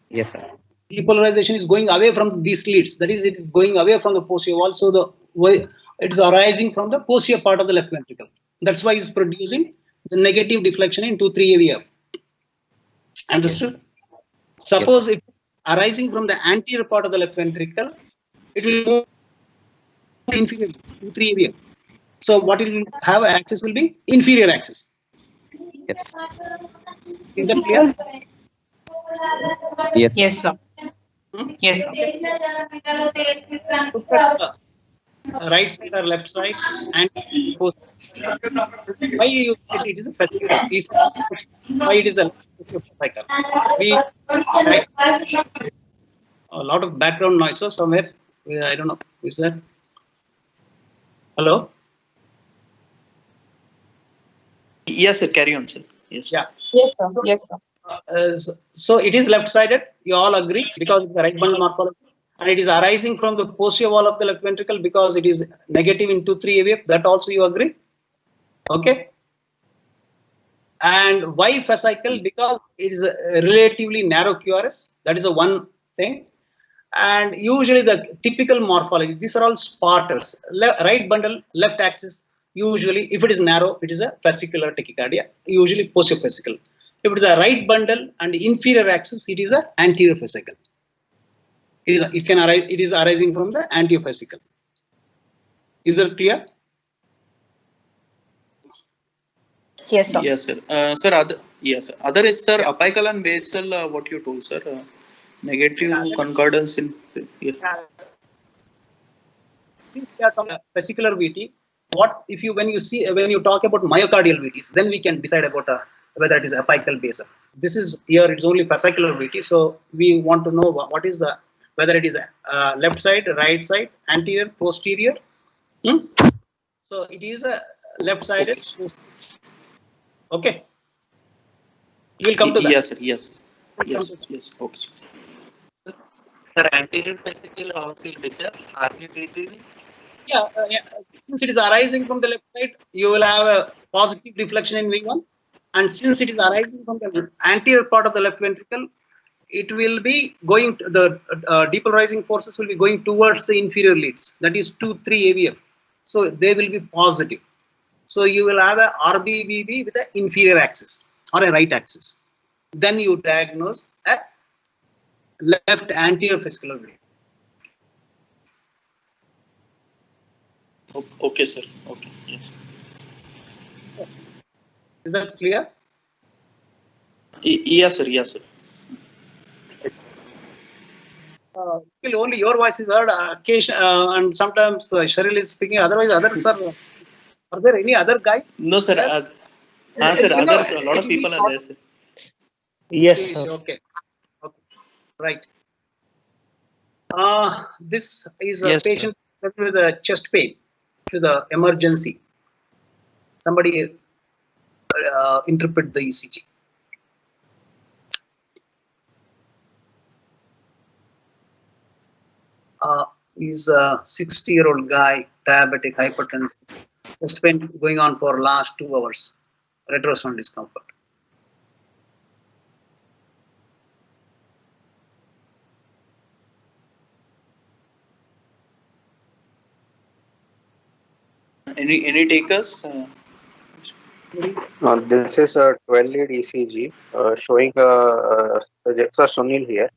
Yes, sir. Depolarization is going away from these leads. That is, it is going away from the posterior wall. So it is arising from the posterior part of the left ventricle. That's why it's producing the negative deflection in 2-3 AVF. Understood? Yes. Suppose if arising from the anterior part of the left ventricle, it will move inferior 2-3 AVF. So what it will have axis will be inferior axis. Yes. Is that clear? Yes. Yes, sir. Yes, sir. Right side or left side and why you it is a why it is a cycle. A lot of background noise somewhere. I don't know. Is that? Hello? Yes, sir. Carry on, sir. Yes. Yeah. Yes, sir. Yes, sir. So it is left-sided. You all agree because it's the right bundle morphology, and it is arising from the posterior wall of the left ventricle because it is negative in 2-3 AVF. That also you agree? Okay. And why fascicle? Because it is a relatively narrow QRS. That is the one thing. And usually the typical morphology, these are all sparters. Right bundle, left axis. Usually, if it is narrow, it is a fascicular tachycardia. Usually posterior fascicle. If it is a right bundle and inferior axis, it is a anterior fascicle. It is arising from the anterior fascicle. Is that clear? Yes, sir. Yes, sir. Other is, sir, apical and basal, what you told, sir. Negative concordance in. Since we are talking fascicular VT, what if you when you talk about myocardial VTs, then we can decide about whether it is apical basal. This is here it's only fascicular VT, so we want to know what is the whether it is left side, right side, anterior, posterior. So it is a left-sided. Okay. We will come to that. Yes, sir. Yes. Yes. Yes. Okay. Sir, anterior fascicle how will be, sir? RVPTV? Yeah, since it is arising from the left side, you will have a positive deflection in V1. And since it is arising from the anterior part of the left ventricle, it will be going to the depolarizing forces will be going towards the inferior leads. That is 2-3 AVF. So they will be positive. So you will have a RBBB with an inferior axis or a right axis. Then you diagnose a left anterior fascicular bleed. Okay, sir. Okay. Yes. Is that clear? Yes, sir. Yes, sir. Only your voice is heard occasion, and sometimes Cheryl is speaking. Otherwise, others are there any other guys? No, sir. Sir, others, a lot of people are there, sir. Yes, sir. Okay. Right. This is a Yes, patient with a chest pain to the emergency. Somebody interpret the ECG. He's a 60-year-old guy, diabetic, hypertensive, chest pain going on for last 2 hours, retrosonal discomfort. Any takers? This is a 12-lead ECG showing Sir Sunil here,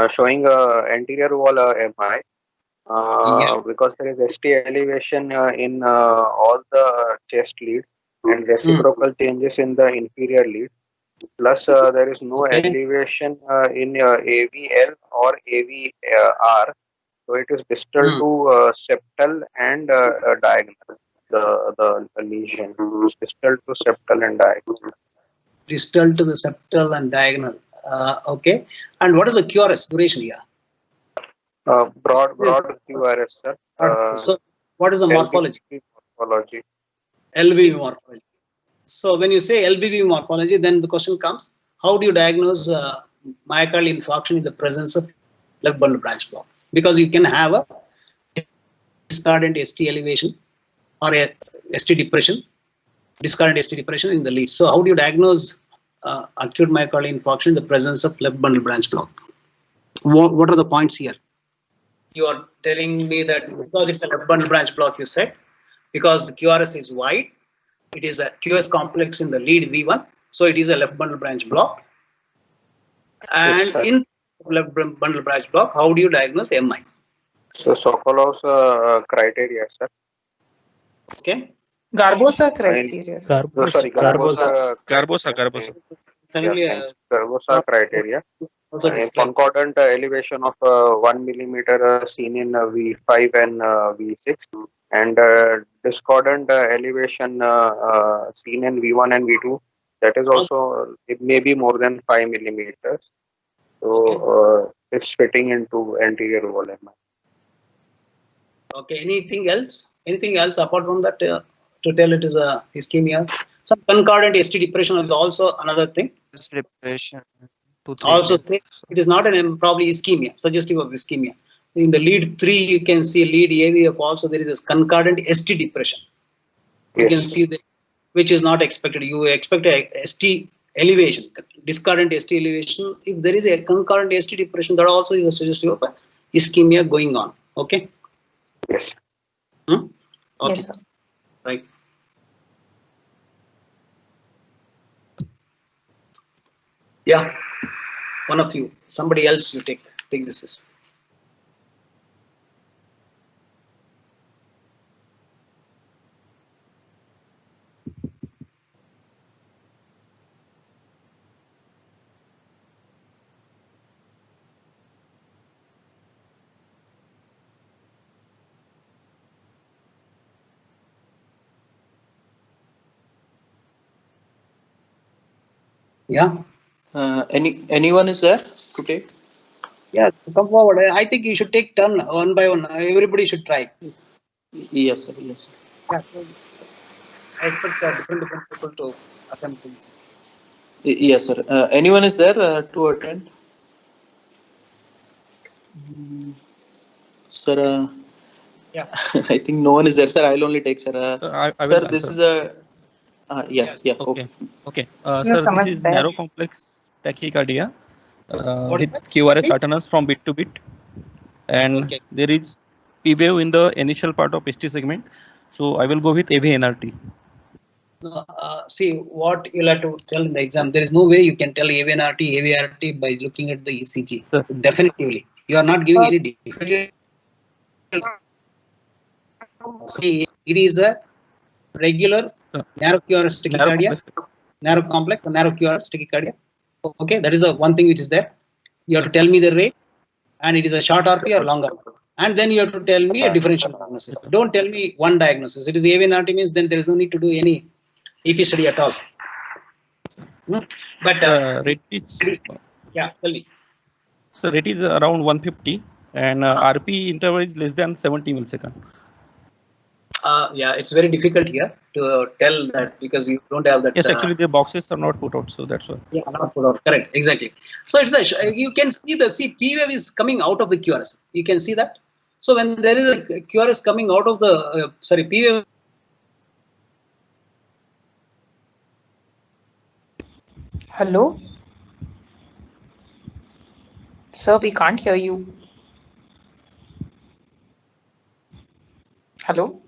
showing anterior wall MI. Because there is ST elevation in all the chest leads and reciprocal changes in the inferior lead. Plus, there is no elevation in AVL or AVR. So it is distal to septal and diagonal. The lesion is distal to septal and diagonal. Distal to the septal and diagonal. Okay. And what is the QRS duration here? Broad QRS, sir. So, what is the morphology? LBB morphology. So, when you say LBB morphology, then the question comes: how do you diagnose myocardial infarction in the presence of left bundle branch block? Because you can have a discordant ST elevation or a ST depression, discordant ST depression in the lead. So, how do you diagnose acute myocardial infarction in the presence of left bundle branch block? What are the points here? You are telling me that because it's a left bundle branch block, you said, because the QRS is wide, it is a QS complex in the lead V1, so it is a left bundle branch block. And yes, in left bundle branch block, how do you diagnose MI? So Sokolov's criteria, sir. Okay. Garbosa criteria. Garbosa. Garbosa criteria. Concordant elevation of 1 millimeter seen in V5 and V6, and discordant elevation seen in V1 and V2. That is also, it may be more than 5 millimeters. So it's fitting into anterior wall MI. Okay. Anything else? Anything else apart from that to tell it is a ischemia? Some concordant ST depression is also another thing. Depression. 2-3 Also, minutes. say it is not an probably ischemia, suggestive of ischemia. In the lead 3, you can see lead AVF also there is a concordant ST depression. You can see that, which is not expected. You expect a ST elevation, discordant ST elevation. If there is a concordant ST depression, that also is a suggestive of ischemia going on. Okay. Yes. Okay. Yes, sir. Right. Yeah. One of you, somebody else, you take this. Yeah. Anyone is there to take? Yeah, come forward. I think you should take turn one by one. Everybody should try. Yes, sir. Yes, sir. Yeah, so I expect different people to attempt this. Yes, sir. Anyone is there to attend? Sir, yeah. I think no one is there, sir. I'll only take, sir. I Sir, will this answer. is a. Yeah. Okay. Okay. No, Sir, this someone's is there. narrow complex tachycardia What with is that? QRS alternance from bit to bit, and Okay. there is P wave in the initial part of ST segment. So I will go with AVNRT. See what you'll have to tell in the exam. There is no way you can tell AVNRT, AVRT by looking at the ECG. Sir. Definitively, you are not giving any differential. See, it is a regular narrow QRS tachycardia, narrow complex, narrow QRS tachycardia. Okay, that is the one thing which is there. You have to tell me the rate, and it is a short RP or long RP. And then you have to tell me a differential diagnosis. Don't tell me one diagnosis. It is AVNRT means then there is no need to do any EP study at all. But rate is, yeah, tell me. so rate is around 150, and RP interval is less than 70 millisecond. Yeah, it's very difficult here to tell that because you don't have that. Yes, actually the boxes are not put out, so that's why. Yeah, not put out. Correct, exactly. So it's a you can see P wave is coming out of the QRS. You can see that. So when there is a QRS coming out of the P wave. Hello? Sir, we can't hear you. Hello?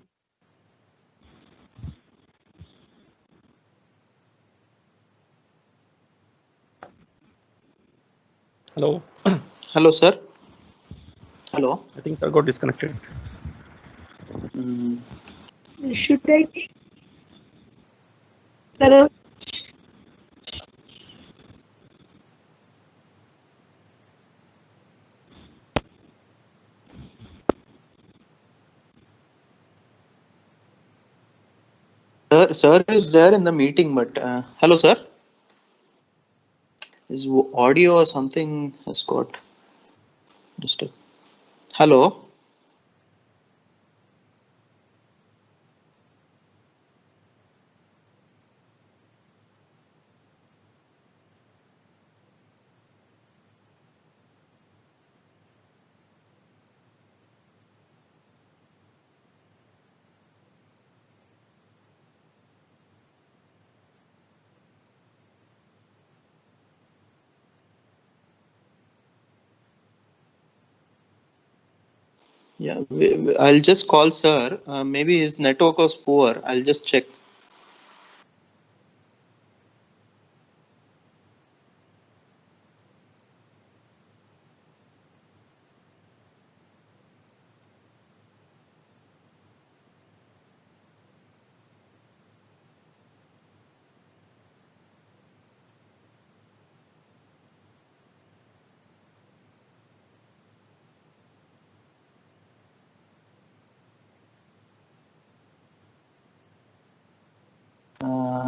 Hello. Hello, sir. Hello. I think sir got disconnected. Should I? Hello. Sir is there in the meeting, but hello, sir. His audio or something has got disturbed. Hello. Yeah, I'll just call sir. Maybe his network was poor. I'll just check.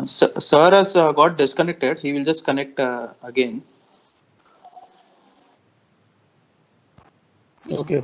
Sir has got disconnected. He will just connect again. Okay.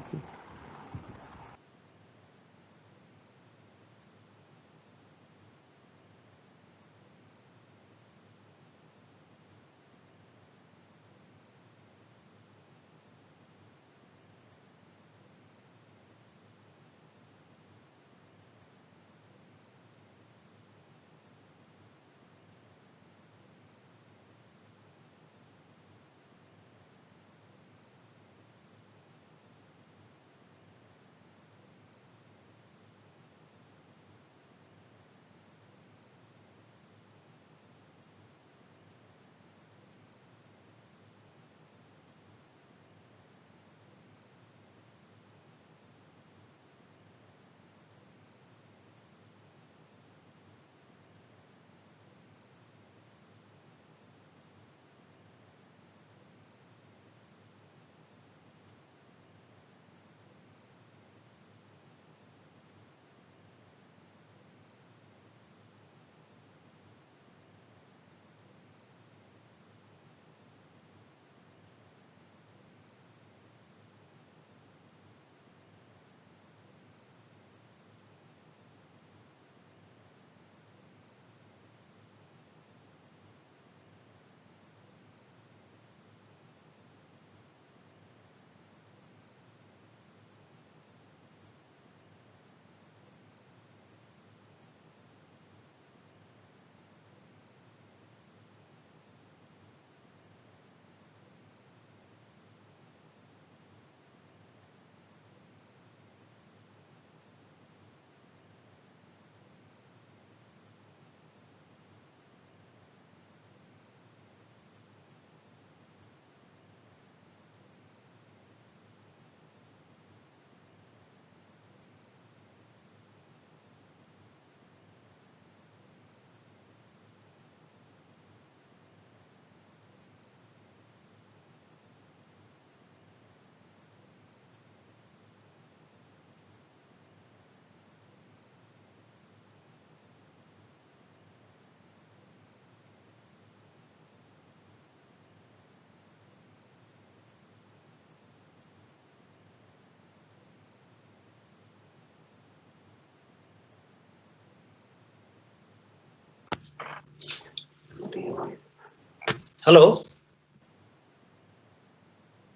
Hello.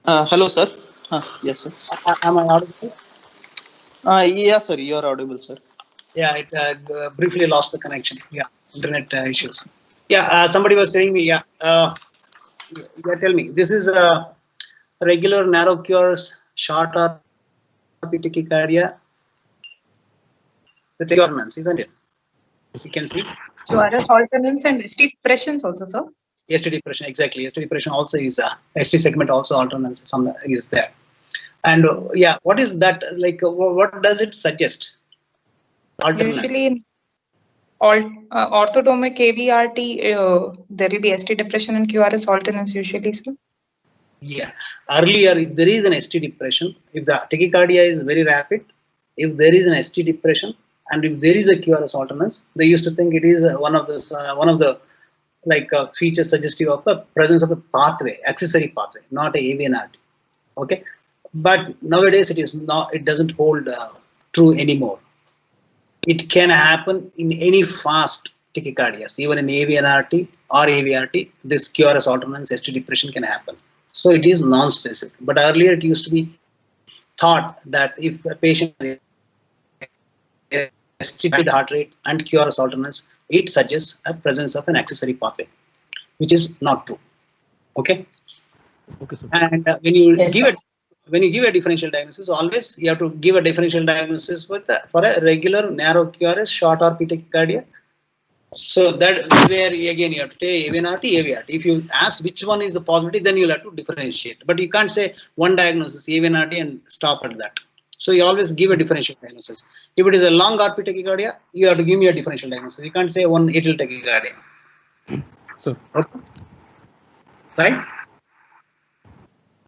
Hello, sir. Yes, sir. Am I audible? Yes, sir. You are audible, sir. Yeah, it briefly lost the connection. Yeah, internet issues. Yeah, somebody was telling me. Yeah, tell me. This is a regular narrow cures, short RP tachycardia with governance, isn't it? You can see. QRS alternance and ST depressions also, sir. ST depression, exactly. ST depression also is ST segment also alternance some is there. And yeah, what is that like? What does it suggest? Alternance. Usually in orthotomic AVRT, there will be ST depression and QRS alternance usually, sir. Yeah, earlier if there is an ST depression, if the tachycardia is very rapid, if there is an ST depression, and if there is a QRS alternance, they used to think it is one of the like features suggestive of the presence of a pathway, accessory pathway, not a AVNRT. Okay, but nowadays it is not. It doesn't hold true anymore. It can happen in any fast tachycardias, even in AVNRT or AVRT. This QRS alternance ST depression can happen. So it is non-specific. But earlier it used to be thought that if a patient has restricted heart rate and QRS alternance, it suggests a presence of an accessory pathway, which is not true. Okay. Okay, sir. And when you give a differential diagnosis, always you have to give a differential diagnosis with for a regular narrow QRS, short RP tachycardia. So that where again you have to take AVNRT, AVRT. If you ask which one is the possibility, then you'll have to differentiate. But you can't say one diagnosis AVNRT and stop at that. So you always give a differential diagnosis. If it is a long RP tachycardia, you have to give me a differential diagnosis. You can't say one atrial tachycardia. So, right?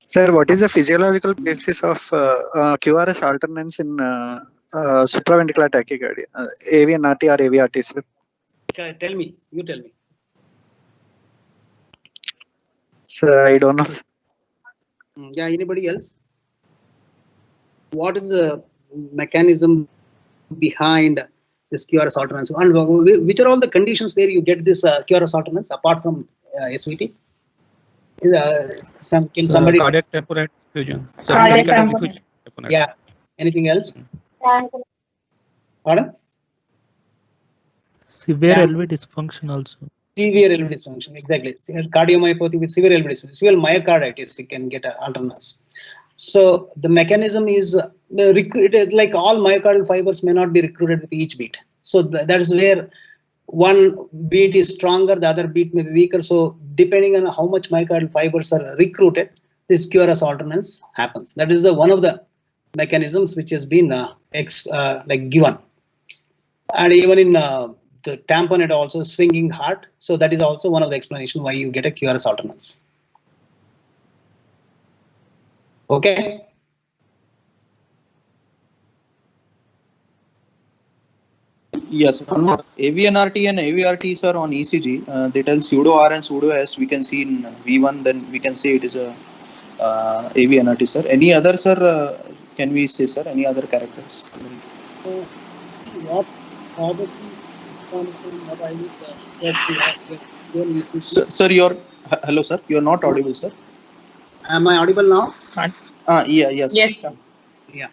Sir, what is the physiological basis of QRS alternance in supraventricular tachycardia, AVNRT or AVRT, sir? Tell me. You tell me. Sir, I don't know. Yeah, anybody else? What is the mechanism behind this QRS alternance? And which are all the conditions where you get this QRS alternance apart from SVT? Can somebody? Cardiac tamponade fusion. Cardiac tamponade. Yeah. Anything else? Pardon? Severe LV dysfunction also. Severe LV dysfunction, exactly. Cardiomyopathy with severe LV dysfunction, severe myocarditis, you can get an alternance. So the mechanism is like all myocardial fibers may not be recruited with each beat. So that is where one beat is stronger, the other beat may be weaker. So depending on how much myocardial fibers are recruited, this QRS alternance happens. That is the one of the mechanisms which has been like given. And even in the tamponade also swinging heart. So that is also one of the explanations why you get a QRS alternance. Okay. Yes, AVNRT and AVRTs are on ECG. They tell pseudo R and pseudo S. We can see in V1, then we can say it is a AVNRT, sir. Any other, sir? Can we say, sir? Any other characters? Sir, you're hello, sir. You're not audible, sir. Am I audible now? Yeah, yes. Yes, sir. Yeah.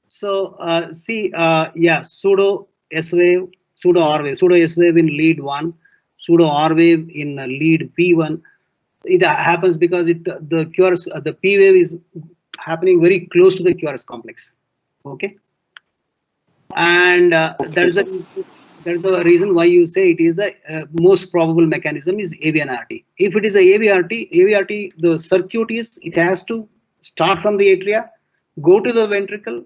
So see, yeah, pseudo S wave, pseudo R wave, pseudo S wave in lead 1, pseudo R wave in lead P1. It happens because the QRS, the P wave is happening very close to the QRS complex. Okay. And that's the reason why you say it is a most probable mechanism is AVNRT. If it is a AVRT, the circuit is it has to start from the atria, go to the ventricle,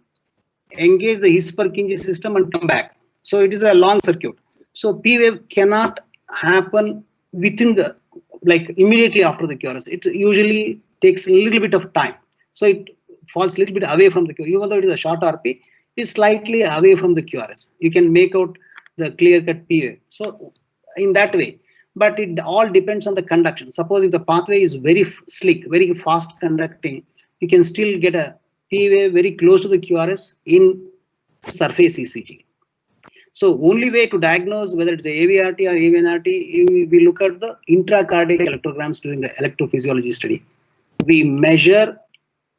engage the His-Purkinje system and come back. So it is a long circuit. So P wave cannot happen within the like immediately after the QRS. It usually takes a little bit of time. So it falls a little bit away from the QRS. Even though it is a short RP, it is slightly away from the QRS. You can make out the clear-cut P wave. So in that way, but it all depends on the conduction. Suppose if the pathway is very slick, very fast conducting, you can still get a P wave very close to the QRS in surface ECG. So only way to diagnose whether it's a AVRT or AVNRT, we look at the intracardiac electrograms during the electrophysiology study. We measure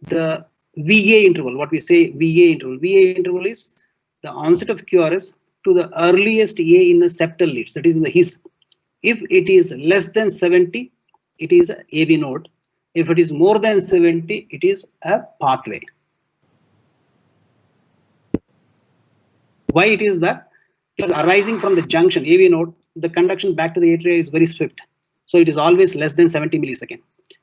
the VA interval, what we say VA interval. VA interval is the onset of QRS to the earliest A in the septal leads, that is in the His. If it is less than 70, it is a AV node. If it is more than 70, it is a pathway. Why it is that? Because arising from the junction AV node, the conduction back to the atria is very swift. So it is always less than 70 millisecond.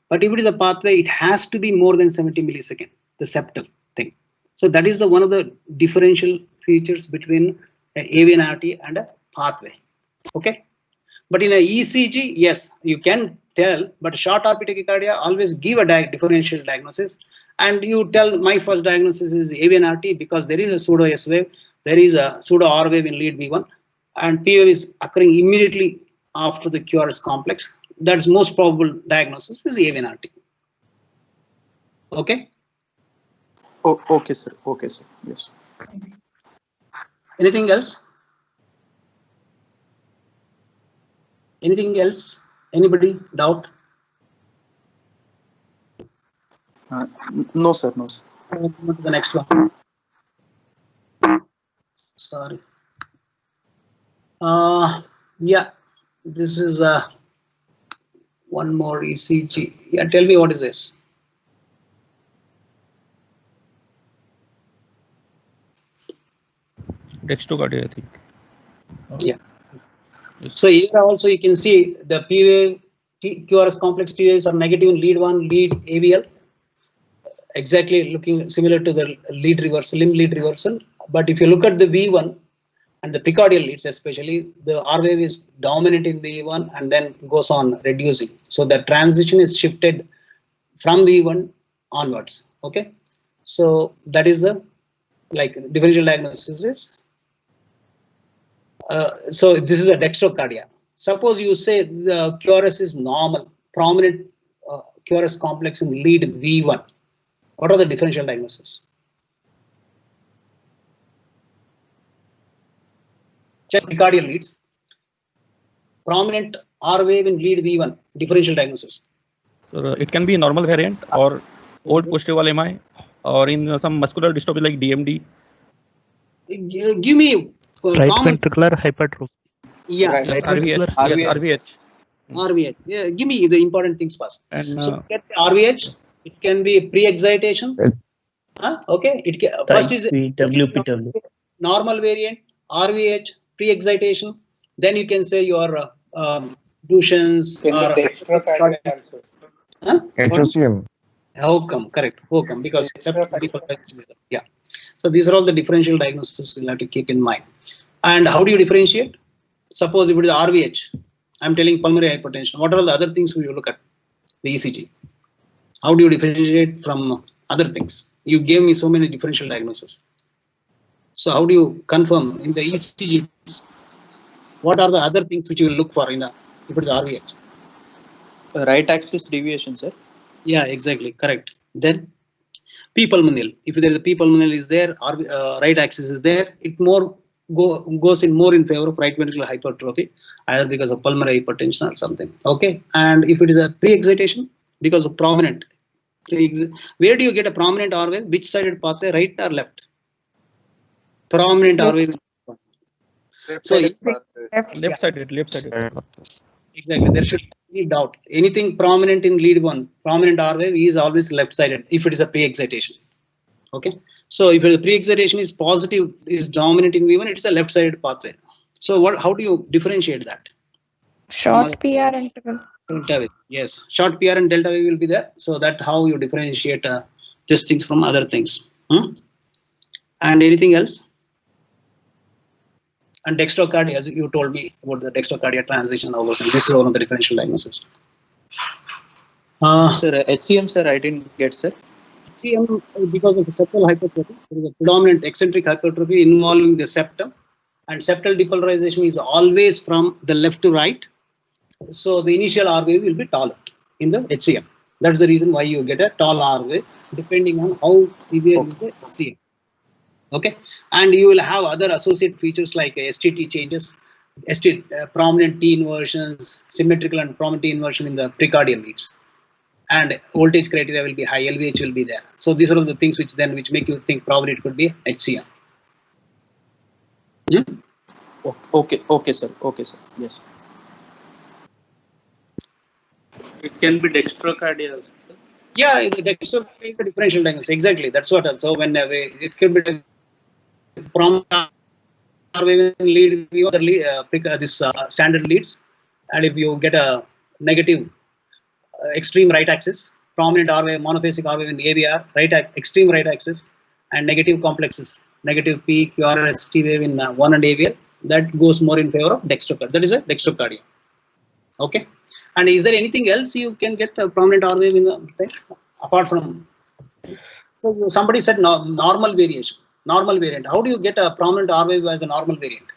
But if it is a pathway, it has to be more than 70 millisecond, the septal thing. So that is the one of the differential features between a AVNRT and a pathway. Okay. But in a ECG, yes, you can tell, but short RP tachycardia always give a differential diagnosis. And you tell my first diagnosis is AVNRT because there is a pseudo S wave, there is a pseudo R wave in lead V1, and P wave is occurring immediately after the QRS complex. That's most probable diagnosis is AVNRT. Okay. Oh, okay, sir. Okay, sir. Yes. Anything else? Anything else? Anybody doubt? No, sir. No, sir. Go to the next one. Sorry. Yeah, this is one more ECG. Yeah, tell me what is this? Dextrocardia, I think. Yeah. So here also you can see the P wave QRS complex T waves are negative in lead 1, lead AVL. Exactly looking similar to the lead reversal, limb lead reversal. But if you look at the V1 and the precordial leads, especially the R wave is dominant in V1 and then goes on reducing. So the transition is shifted from V1 onwards. Okay. So that is the differential diagnosis is. So this is a dextrocardia. Suppose you say the QRS is normal, prominent QRS complex in lead V1. What are the differential diagnoses? Check precordial leads. Prominent R wave in lead V1. Differential diagnosis. So it can be a normal variant or old posterior MI or in some muscular dystrophy like DMD. Give me right ventricular hypertrophy. Yeah, right RVH. Yes, RVH. RVH. Yeah, give me the important things first. And so get the RVH. It can be pre-excitation. Okay. It can, first is WPW. Normal variant, RVH, pre-excitation. Then you can say your Duchenne's or HOCM. How come? Correct. How come? Because yeah. So these are all the differential diagnoses you'll have to keep in mind. And how do you differentiate? Suppose if it is RVH, I'm telling pulmonary hypertension. What are the other things you look at? The ECG. How do you differentiate from other things? You gave me so many differential diagnoses. So how do you confirm in the ECG? What are the other things which you will look for in the if it is RVH? Right axis deviation, sir. Yeah, exactly. Correct. Then P pulmonale. If there is a P pulmonale is there, right axis is there, it goes in more in favor of right ventricular hypertrophy, either because of pulmonary hypertension or something. Okay. And if it is a pre-excitation, because of prominent. Where do you get a prominent R wave? Which sided pathway, right or left? Prominent R wave. So left sided. Exactly. There should be doubt. Anything prominent in lead 1, prominent R wave is always left sided if it is a pre-excitation. Okay. So if the pre-excitation is positive, is dominant in V1, it is a left sided pathway. So how do you differentiate that? Short PR interval. Delta wave. Yes, short PR and delta wave will be there. So that's how you differentiate these things from other things. And anything else? And dextrocardia, as you told me about the dextrocardia transition, all those things. This is one of the differential diagnoses. Sir, HCM, sir, I didn't get, sir. HCM, because of septal hypertrophy, there is a predominant eccentric hypertrophy involving the septum, and septal depolarization is always from the left to right. So the initial R wave will be taller in the HCM. That's the reason why you get a tall R wave, depending on how severe is the HCM. Okay, and you will have other associated features like STT changes, prominent T inversions, symmetrical and prominent T inversion in the precardial leads, and voltage criteria will be high, LVH will be there. So these are the things which make you think probably it could be HCM. Okay, sir. Yes. It can be dextrocardia also, sir. Yeah, dextrocardia is a differential diagnosis. Exactly, that's what. So when it could be from lead, this standard leads, and if you get a negative extreme right axis, prominent R wave, monophasic R wave in AVR, extreme right axis, and negative complexes, negative P, QRS, T wave in 1 and AVR, that goes more in favor of dextrocardia. That is a dextrocardia. Okay. And is there anything else you can get a prominent R wave in the thing apart from? So somebody said normal variation, normal variant. How do you get a prominent R wave as a normal variant?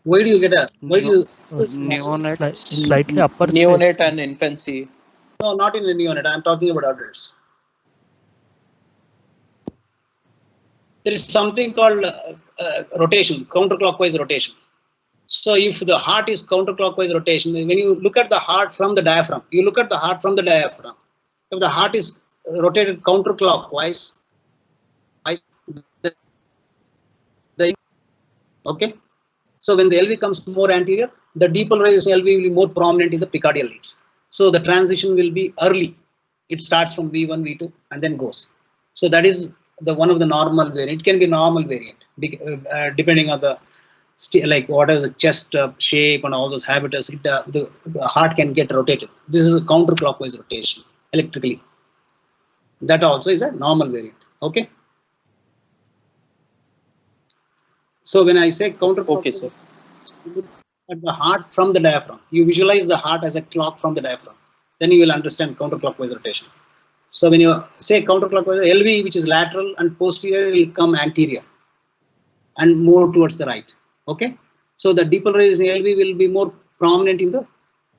Why do you get a? Why do you? Neonate. Slightly upper Neonate space. and infancy. No, not in the neonate. I am talking about adults. There is something called rotation, counterclockwise rotation. So if the heart is counterclockwise rotation, when you look at the heart from the diaphragm, you look at the heart from the diaphragm. If the heart is rotated counterclockwise, okay. So when the LV comes more anterior, the depolarization LV will be more prominent in the precardial leads. So the transition will be early. It starts from V1, V2, and then goes. So that is the one of the normal variant. It can be normal variant depending on the like what is the chest shape and all those habitus. The heart can get rotated. This is a counterclockwise rotation electrically. That also is a normal variant. Okay. So when I say counterclockwise, okay, sir. At the heart from the diaphragm, you visualize the heart as a clock from the diaphragm. Then you will understand counterclockwise rotation. So when you say counterclockwise, LV, which is lateral and posterior, will come anterior and more towards the right. Okay. So the depolarization LV will be more prominent in the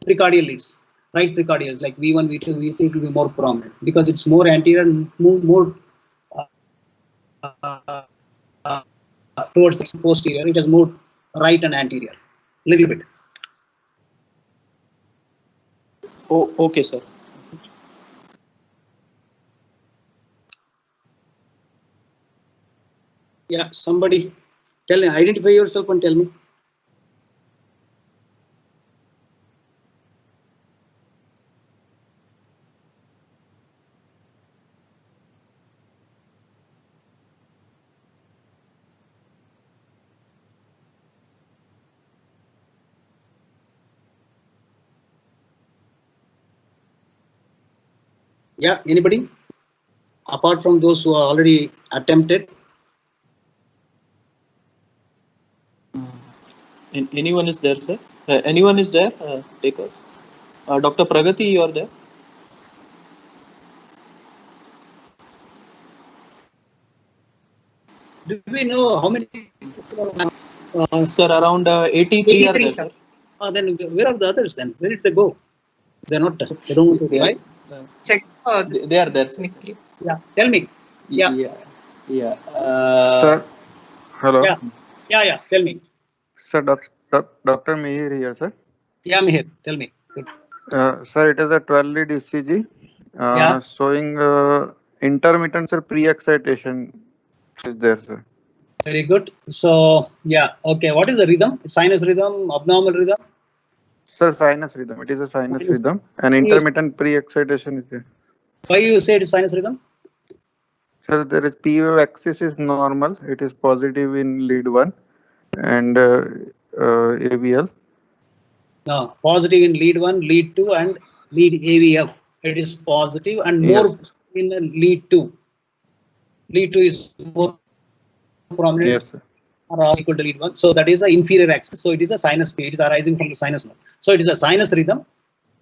precardial leads. Right precardials like V1, V2, V3 will be more prominent because it's more anterior and more towards the posterior. It has more right and anterior. Little bit. Oh, okay, sir. Yeah, somebody tell me, identify yourself and tell me. Yeah, anybody? Apart from those who are already attempted. Anyone is there, sir? Anyone is there? Take us. Dr. Pragati, you are there? Do we know how many people are? Sir, around 83 are there, sir. Then where are the others then? Where did they go? They're not. They don't want to reply. Check. They are there, sir. Yeah. Tell me. Yeah. Yeah. Sir. Hello. Yeah. Tell me. Sir, Dr. Mihir here, sir. Yeah, Mihir. Tell me. Good. Sir, it is a 12-lead ECG showing intermittent pre-excitation is there, sir. Very good. So, yeah. Okay. What is the rhythm? Sinus rhythm, abnormal rhythm? Sir, sinus rhythm. It is a sinus rhythm and intermittent pre-excitation is there. Why you say it is sinus rhythm? Sir, there is P wave axis is normal. It is positive in lead 1 and AVL. No, positive in lead 1, lead 2 and lead AVF. It is positive and more in the lead 2. Lead 2 is more prominent. Yes, sir. Or equal to lead 1. So that is the inferior axis. So it is a sinus P. It is arising from the sinus node. So it is a sinus rhythm.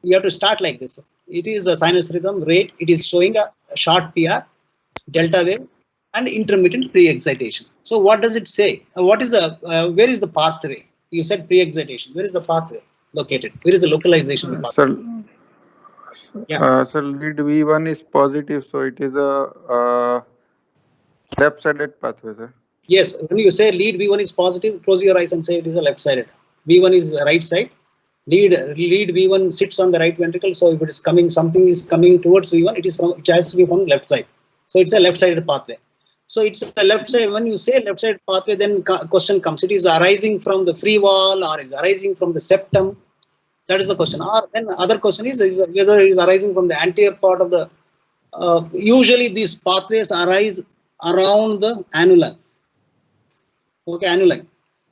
You have to start like this. It is a sinus rhythm rate. It is showing a short PR, delta wave, and intermittent pre-excitation. So what does it say? What is the where is the pathway? You said pre-excitation. Where is the pathway located? Where is the localization of the pathway? Sir, lead V1 is positive, so it is a Left-sided pathway, sir. Yes, when you say lead V1 is positive, close your eyes and say it is a left-sided. V1 is right side. Lead V1 sits on the right ventricle. So if it is coming, something is coming towards V1, it has to be from left side. So it's a left-sided pathway. So it's a left side. When you say left-sided pathway, then question comes: it is arising from the free wall or is arising from the septum? That is the question. Or then other question is whether it is arising from the anterior part of the. Usually these pathways arise around the annulus. Okay, annuli,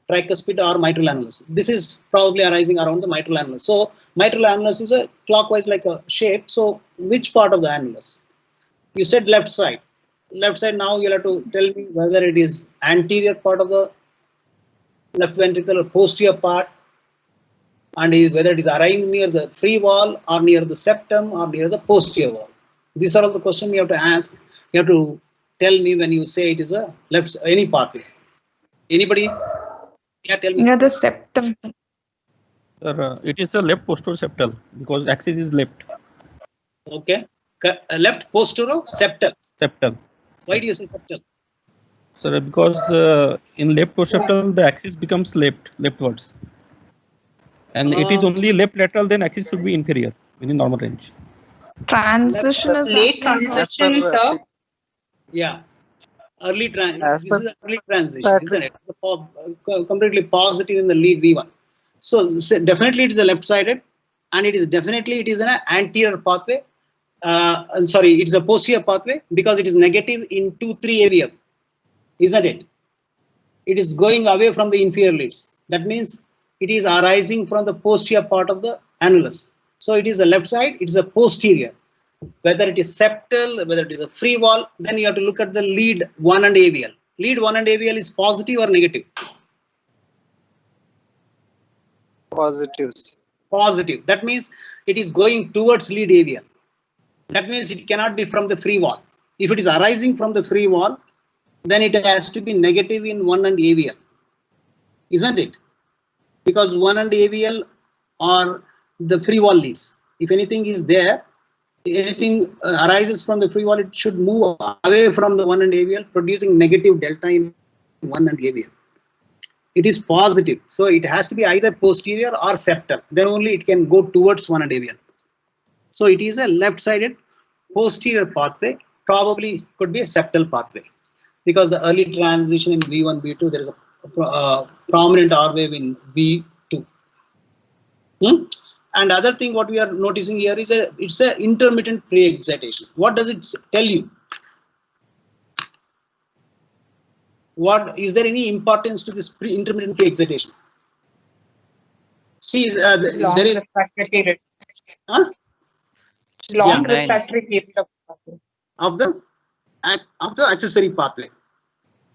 tricuspid or mitral annulus. This is probably arising around the mitral annulus. So mitral annulus is a clockwise like a shape. So which part of the annulus? You said left side. Left side. Now you'll have to tell me whether it is anterior part of the left ventricle or posterior part, and whether it is arising near the free wall or near the septum or near the posterior wall. These are all the questions you have to ask. You have to tell me when you say it is a left any pathway. Anybody? Yeah, tell me. Near the septum. Sir, it is a left posterior septal because axis is left. Okay. Left posterior septal. Septal. Why do you say septal? Sir, because in left posterior septal the axis becomes leftwards, and it is only left lateral. Then axis should be inferior within normal range. Transition is late transition, sir. Yeah. Early transition. This is an early transition, isn't it? Completely positive in the lead V1. So definitely it is a left-sided, and it is an anterior pathway. It is a posterior pathway because it is negative in 2-3 AVF, isn't it? It is going away from the inferior leads. That means it is arising from the posterior part of the annulus. So it is a left side, it is a posterior. Whether it is septal, whether it is a free wall, then you have to look at the lead 1 and AVL. Lead 1 and AVL is positive or negative? Positives. Positive. That means it is going towards lead AVL. That means it cannot be from the free wall. If it is arising from the free wall, then it has to be negative in 1 and AVL. Isn't it? Because 1 and AVL are the free wall leads. If anything is there, anything arises from the free wall, it should move away from the 1 and AVL, producing negative delta in 1 and AVL. It is positive. So it has to be either posterior or septal. Then only it can go towards 1 and AVL. So it is a left-sided posterior pathway, probably could be a septal pathway. Because the early transition in V1, V2, there is a prominent R wave in V2. And other thing what we are noticing here is it's a intermittent pre-excitation. What does it tell you? What is there any importance to this intermittent pre-excitation? See, there is refractory period. Huh? Long refractory period of the accessory pathway.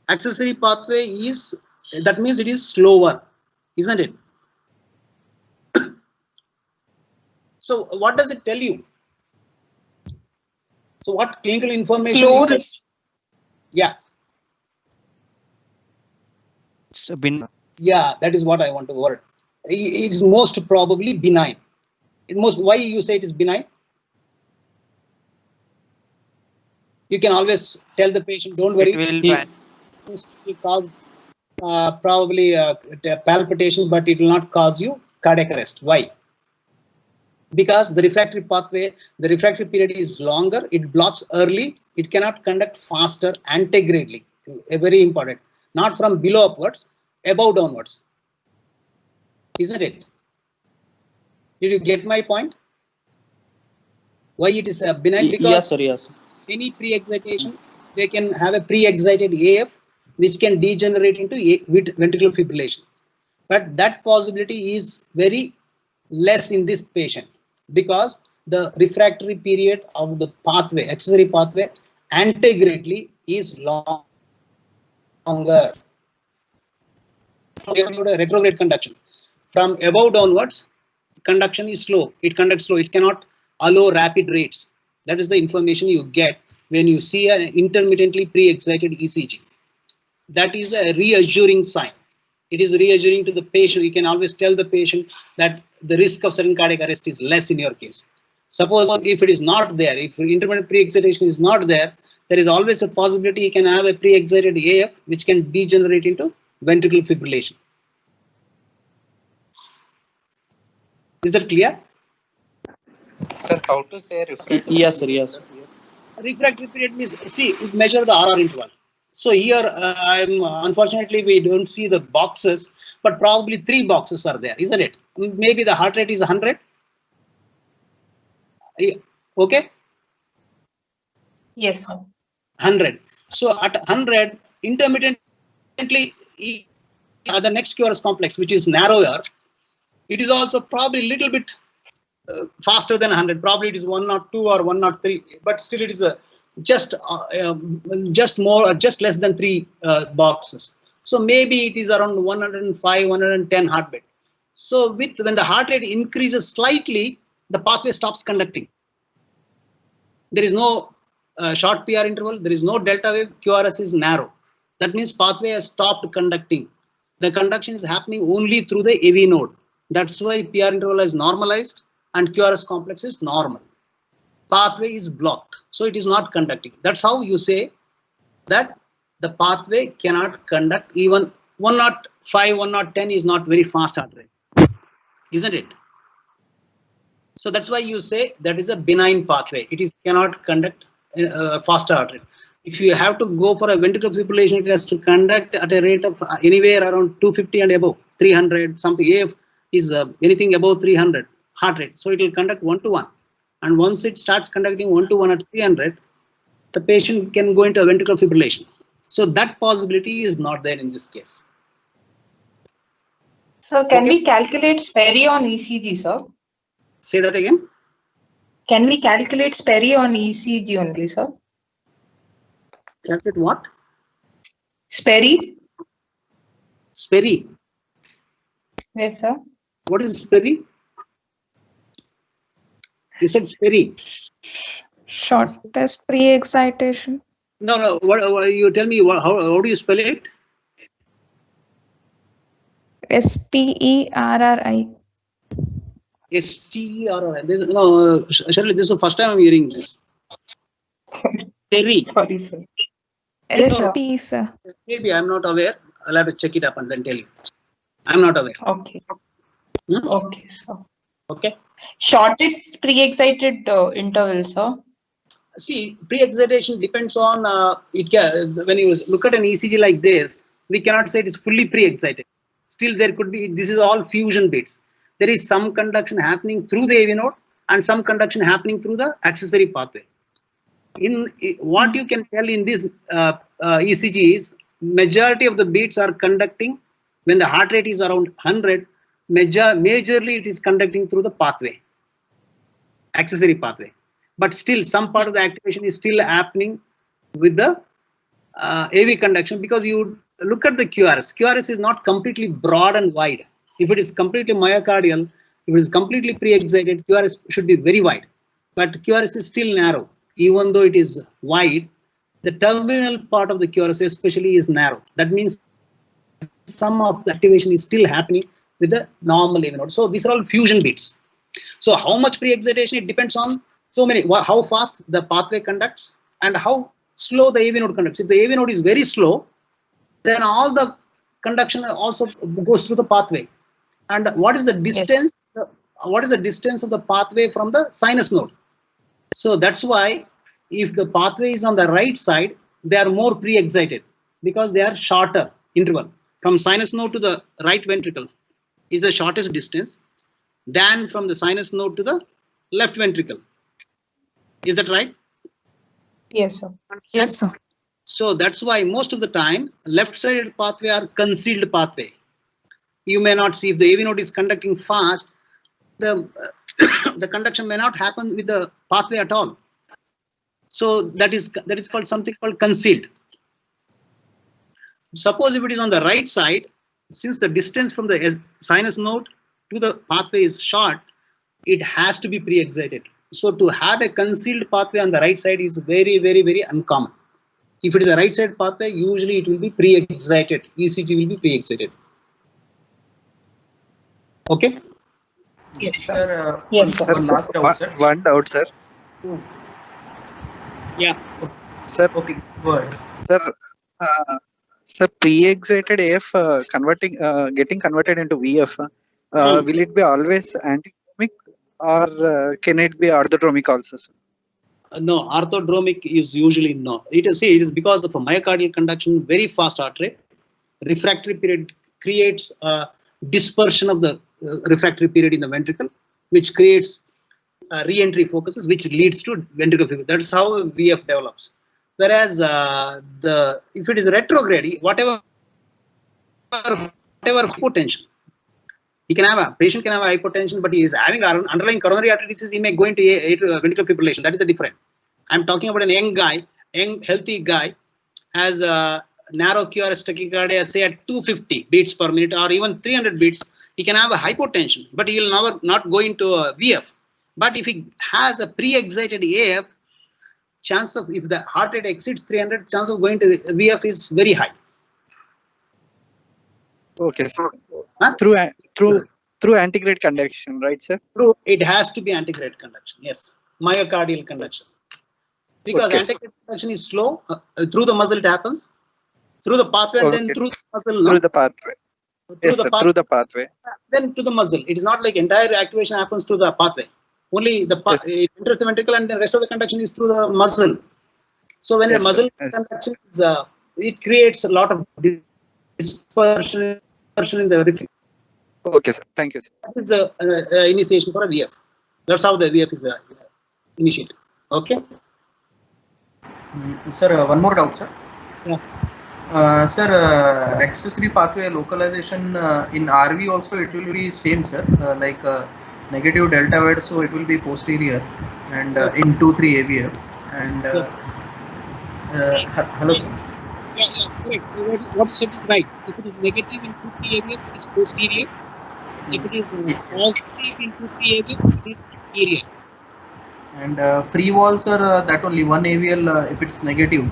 Accessory pathway is, that means it is slower, isn't it? So what does it tell you? So what clinical information? Slow. Yeah. Yeah, that is what I want to word. It is most probably benign. Why you say it is benign? You can always tell the patient, don't worry. It will cause probably palpitations, but it will not cause you cardiac arrest. Why? Because the refractory pathway, the refractory period is longer, it blocks early, it cannot conduct faster antegradely. Very important. Not from below upwards, above downwards. Isn't it? Did you get my point? Why it is benign? Because yes, sir, yes. Any pre-excitation, they can have a pre-excited AF which can degenerate into ventricular fibrillation. But that possibility is very less in this patient because the refractory period of the pathway, accessory pathway, antegradely is longer. Retrograde conduction. From above downwards, conduction is slow. It conducts slow. It cannot allow rapid rates. That is the information you get when you see an intermittently pre-excited ECG. That is a reassuring sign. It is reassuring to the patient. You can always tell the patient that the risk of sudden cardiac arrest is less in your case. Suppose if it is not there, if intermittent pre-excitation is not there, there is always a possibility you can have a pre-excited AF which can degenerate into ventricular fibrillation. Is that clear? Sir, how to say refractory? Yes, sir. Yes. Refractory period means, see, it measure the RR interval. So here, unfortunately, we don't see the boxes, but probably 3 boxes are there, isn't it? Maybe the heart rate is 100. Okay? Yes, sir. 100. So at 100, intermittently, the next QRS complex, which is narrower, it is also probably a little bit faster than 100. Probably it is 102 or 103, but still it is just less than 3 boxes. So maybe it is around 105, 110 heartbeat. So when the heart rate increases slightly, the pathway stops conducting. There is no short PR interval. There is no delta wave. QRS is narrow. That means pathway has stopped conducting. The conduction is happening only through the AV node. That's why PR interval is normalized and QRS complex is normal. Pathway is blocked, so it is not conducting. That's how you say that the pathway cannot conduct. Even 105, 110 is not very fast heart rate, isn't it? So that's why you say that is a benign pathway. It cannot conduct faster heart rate. If you have to go for a ventricular fibrillation, it has to conduct at a rate of anywhere around 250 and above, 300 something. AF is anything above 300 heart rate, so it will conduct 1:1. And once it starts conducting 1:1 at 300, the patient can go into a ventricular fibrillation. So that possibility is not there in this case. So can we calculate Sperry on ECG, sir? Say that again. Can we calculate Sperry on ECG only, sir? Calculate what? Sperry. Sperry. Yes, sir. What is Sperry? You said Sperry. Shortest pre-excitation. No. What you tell me? How do you spell it? SPERRI. STERRI. No, Shirley, this is the first time I'm hearing this. Sperry. Sorry, sir. SP, sir. Maybe I'm not aware. I'll have to check it up and then tell you. I'm not aware. Okay. Okay, sir. Okay. Shortest pre-excited interval, sir. See, pre-excitation depends on when you look at an ECG like this, we cannot say it is fully pre-excited. Still, there could be. This is all fusion bits. There is some conduction happening through the AV node and some conduction happening through the accessory pathway. In what you can tell in this ECG is majority of the beats are conducting when the heart rate is around 100. Majorly it is conducting through the pathway, accessory pathway. But still, some part of the activation is still happening with the AV conduction, because you look at the QRS. QRS is not completely broad and wide. If it is completely myocardial, if it is completely pre-excited, QRS should be very wide. But QRS is still narrow. Even though it is wide, the terminal part of the QRS especially is narrow. That means some of the activation is still happening with the normal AV node. So these are all fusion beats. So how much pre-excitation, it depends on so many, how fast the pathway conducts and how slow the AV node conducts. If the AV node is very slow, then all the conduction also goes through the pathway. And what is the distance? Yes. What is the distance of the pathway from the sinus node? So that's why if the pathway is on the right side, they are more pre-excited because they are shorter interval. From sinus node to the right ventricle is the shortest distance than from the sinus node to the left ventricle. Is that right? Yes, sir. Yes, sir. So that's why most of the time left-sided pathway are concealed pathway. You may not see if the AV node is conducting fast, the conduction may not happen with the pathway at all. So that is called something called concealed. Suppose if it is on the right side, since the distance from the sinus node to the pathway is short, it has to be pre-excited. So to have a concealed pathway on the right side is very, very, very uncommon. If it is a right side pathway, usually it will be pre-excited. ECG will be pre-excited. Okay? Yes, sir. Yes, sir. One doubt, sir. Yeah. Sir. Okay, go ahead. Sir, sir, pre-excited AF getting converted into VF, will it be always antidromic or can it be orthodromic also, sir? No, orthodromic is usually no. It is because of myocardial conduction, very fast heart rate. Refractory period creates dispersion of the refractory period in the ventricle, which creates re-entry focuses, which leads to ventricular fibrillation. That's how VF develops. Whereas if it is retrograde, whatever hypotension, patient can have hypotension, but he is having underlying coronary artery disease, he may go into ventricular fibrillation. That is the difference. I'm talking about an young healthy guy has a narrow QRS tachycardia, say at 250 beats per minute or even 300 beats. He can have a hypotension, but he will not go into a VF. But if he has a pre-excited AF, chance of, if the heart rate exceeds 300, chance of going to VF is very high. Okay, sir. Huh? Through antegrade conduction, right, sir? It has to be antegrade conduction. Yes, myocardial conduction. Because okay, antegrade conduction is slow. Through the muscle it happens. Through the pathway, and then through the muscle. Through the pathway. Through the pathway. Then to the muscle. It is not like entire activation happens through the pathway. Only the it enters the ventricle, and the rest of the conduction is through the muscle. So when the muscle conduction is, it creates a lot of dispersion in the reflex. Okay, sir. Thank you, sir. That is the initiation for a VF. That's how the VF is initiated. Okay. Sir, one more doubt, sir. Yeah. Sir, accessory pathway localization in RV also it will be same, sir. Like negative delta wide, so it will be posterior, and in 2-3 AVF. And hello, sir. Yeah, correct. What you said is right. If it is negative in 2-3 AVF, it is posterior. If it is positive in 2-3 AVF, it is anterior. And free walls are that only one AVL if it's negative.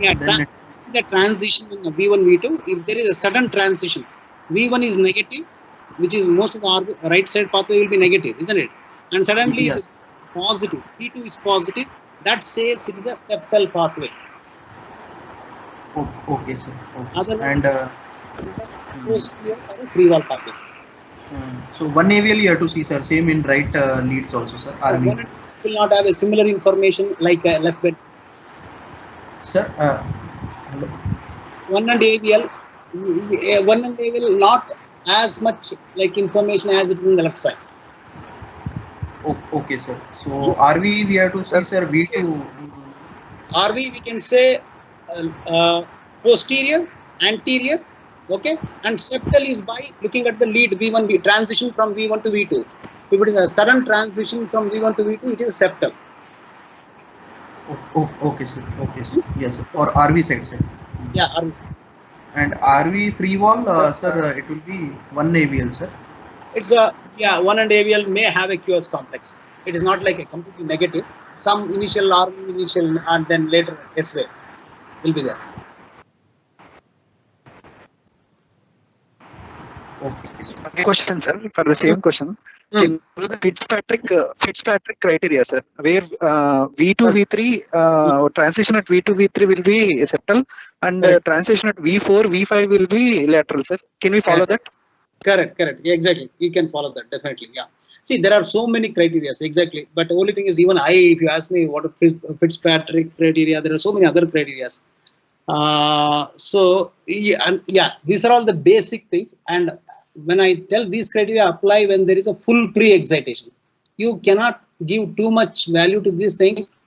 Yeah, then the transition in the V1, V2, if there is a sudden transition, V1 is negative, which is most of the right side pathway will be negative, isn't it? And suddenly it is positive, V2 is positive, that says it is a septal pathway. Okay, sir. Okay. Otherwise, and posterior or the free wall pathway. So one AVL you have to see, sir. Same in right leads also, sir. RV will not have a similar information like left ventricle. Sir, hello. One and AVL not as much like information as it is in the left side. Okay, sir. So RV we have to see, sir. V2. RV we can say posterior, anterior, okay, and septal is by looking at the lead V1, transition from V1 to V2. If it is a sudden transition from V1 to V2, it is septal. Okay, sir. Okay, sir. Yes, sir. For RV side, sir. Yeah, RV. And RV free wall, sir, it will be one AVL, sir. It's one and AVL may have a QS complex. It is not like a completely negative. Some initial RV initial and then later S wave will be there. Okay. Question, sir, for the same question. Can you do the Fitzpatrick criteria, sir, where V2, V3, transition at V2, V3 will be septal and transition at V4, V5 will be lateral, sir. Can we follow that? Correct. Exactly. You can follow that, definitely. Yeah. See, there are so many criteria, exactly. But the only thing is, even if you ask me what are Fitzpatrick criteria, there are so many other criteria. These are all the basic things. And when I tell these criteria apply when there is a full pre-excitation, you cannot give too much value to these things.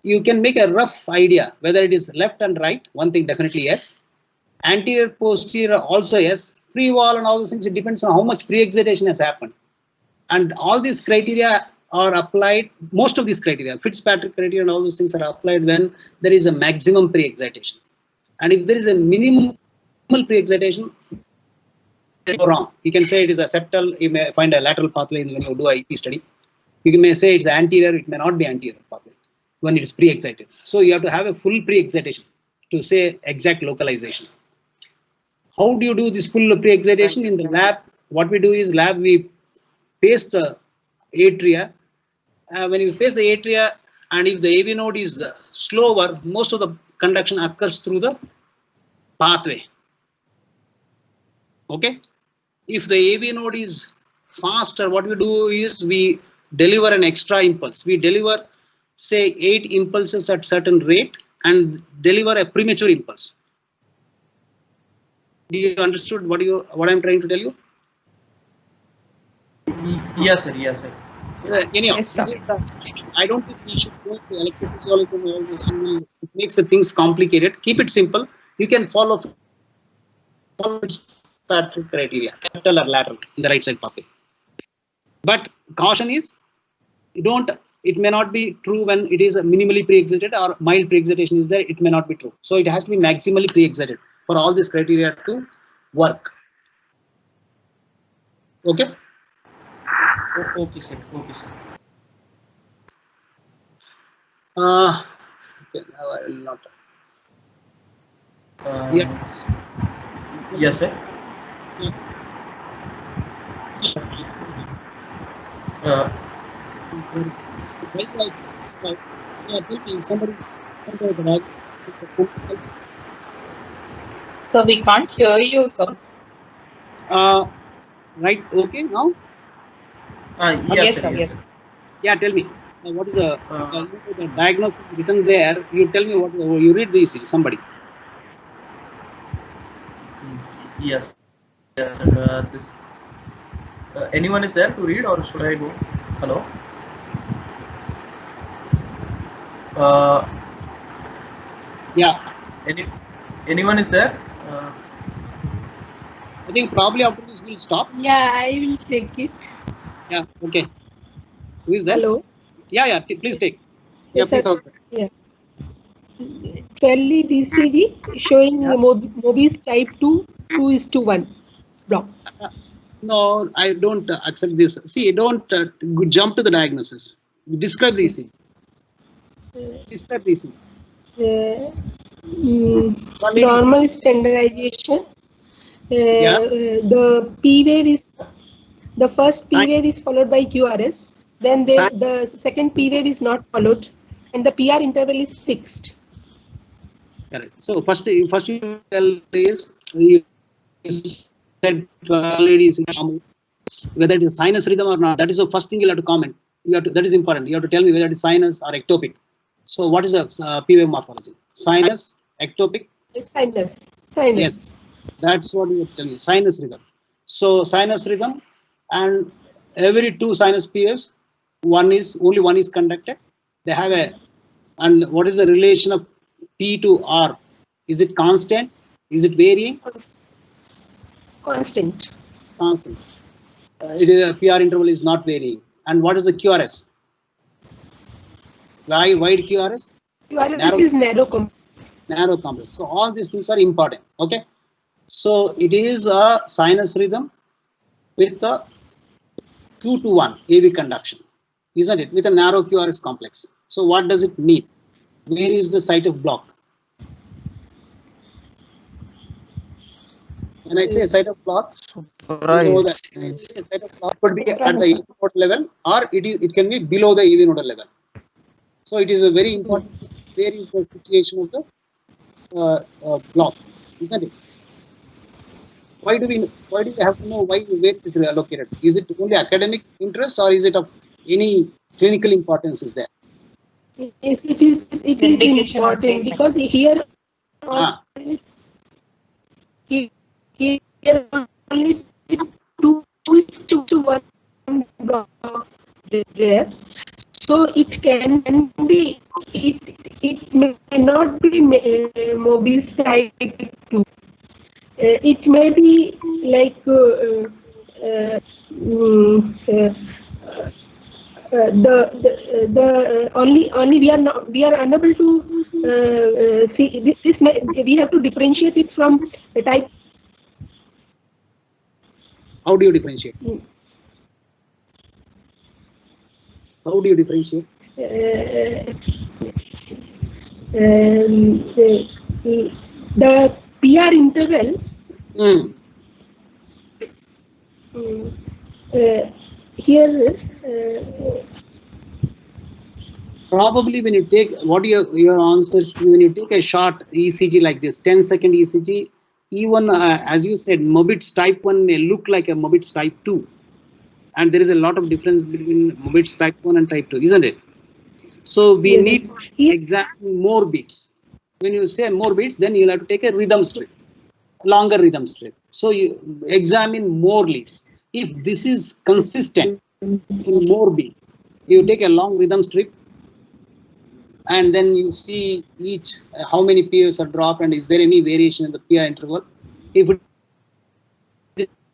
You can make a rough idea whether it is left and right. One thing definitely yes. Anterior, posterior also yes. Free wall and all those things, it depends on how much pre-excitation has happened. And all these criteria are applied, most of these criteria, Fitzpatrick criteria and all those things are applied when there is a maximum pre-excitation. And if there is a minimal pre-excitation, go wrong. You can say it is a septal, you may find a lateral pathway when you do a EP study. You may say it's anterior, it may not be anterior pathway when it is pre-excited. So you have to have a full pre-excitation to say exact localization. How do you do this full pre-excitation? In the lab, what we do is we paste the atria. When you paste the atria And if the AV node is slower, most of the conduction occurs through the pathway. Okay. If the AV node is faster, what we do is we deliver an extra impulse. We deliver, say, 8 impulses at certain rate and deliver a premature impulse. Do you understood what I'm trying to tell you? Yes, sir. Yes, sir. Anyhow, Yes, sir. I don't think we should go to electrophysiology and all this. It makes the things complicated. Keep it simple. You can follow Fitzpatrick criteria, lateral or lateral in the right side pathway. But caution is, it may not be true when it is minimally pre-excited or mild pre-excitation is there. It may not be true. So it has to be maximally pre-excited for all these criteria to work. Okay. Okay, sir. Okay, sir. Okay, now I will not. Yes. Yes, sir. Somebody. So we can't hear you, sir. Right. Okay. Now. Yes, sir. Yes. Yeah. Tell me. What is the diagnosis written there? You tell me what you read this. Somebody. Yes. Yes, sir. This. Anyone is there to read, or should I go? Hello. Yeah. Anyone is there? I think probably after this we'll stop. Yeah, I will take it. Yeah. Okay. Who is there? Hello. Yeah. Please take. Yeah. Please. Yeah. 12 lead ECG showing Mobius type 2:1 block. No, I don't accept this. See, don't jump to the diagnosis. Describe the ECG. Describe the ECG. Normal standardization. The P wave is the first P wave is followed by QRS. Then the second P wave is not followed, and the PR interval is fixed. Correct. So first you tell is you said 12 lead ECG, whether it is sinus rhythm or not. That is the first thing you'll have to comment. That is important. You have to tell me whether it is sinus or ectopic. So what is the P wave morphology? Sinus, ectopic? Sinus. Yes, that's what you have to tell me. Sinus rhythm. So sinus rhythm, and every 2 sinus P waves, only one is conducted. They have and what is the relation of P to R? Is it constant? Is it varying? Constant. Constant. It is a PR interval is not varying. And what is the QRS? Wide QRS? QRS is narrow complex. Narrow complex. So all these things are important. Okay. So it is a sinus rhythm with a 2:1 AV conduction, isn't it? With a narrow QRS complex. So what does it mean? Where is the site of block? When I say site of block, you know that site of block could be at the AV node level, or it can be below the AV node level. So it is a very important situation of the block, isn't it? Why do we have to know where it is located? Is it only academic interest, or is it of any clinical importance? Is there? Yes, it is important because here only 2:1 block there, so it can be it may not be Mobius type 2. It may be like only we are unable to see this we have to differentiate it from the type. How do you differentiate? How do you differentiate? The PR interval here probably when you take what your answer, when you take a short ECG like this, 10-second ECG, even as you said, Mobitz type 1 may look like a Mobitz type 2. And there is a lot of difference between Mobitz type 1 and type 2, isn't it? So we need to examine more beats. When you say more beats, then you'll have to take a rhythm strip, longer rhythm strip. So you examine more leads. If this is consistent in more beats, you take a long rhythm strip, and then you see each how many POs are dropped and is there any variation in the PR interval. If it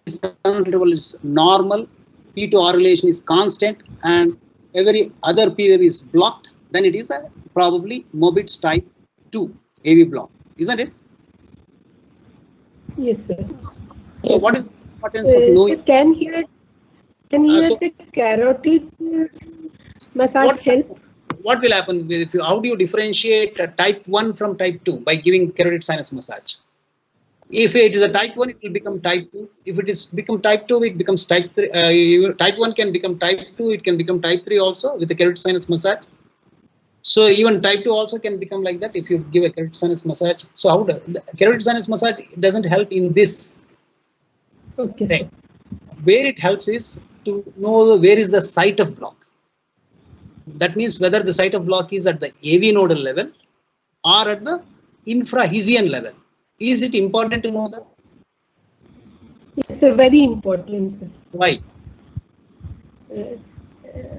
is interval is normal, P to R relation is constant, and every other P wave is blocked, then it is a probably Mobitz type 2 AV block, isn't it? Yes, sir. So what is the importance of knowing? Can here the carotid massage help? What will happen if you? How do you differentiate type 1 from type 2 by giving carotid sinus massage? If it is a type 1, it will become type 2. If it is become type 2, it becomes type 3. Type 1 can become type 2. It can become type 3 also with the carotid sinus massage. So even type 2 also can become like that if you give a carotid sinus massage. So how the carotid sinus massage doesn't help in this. Okay. Where it helps is to know where is the site of block. That means whether the site of block is at the AV nodal level or at the infrahesian level. Is it important to know that? It's very important. Why?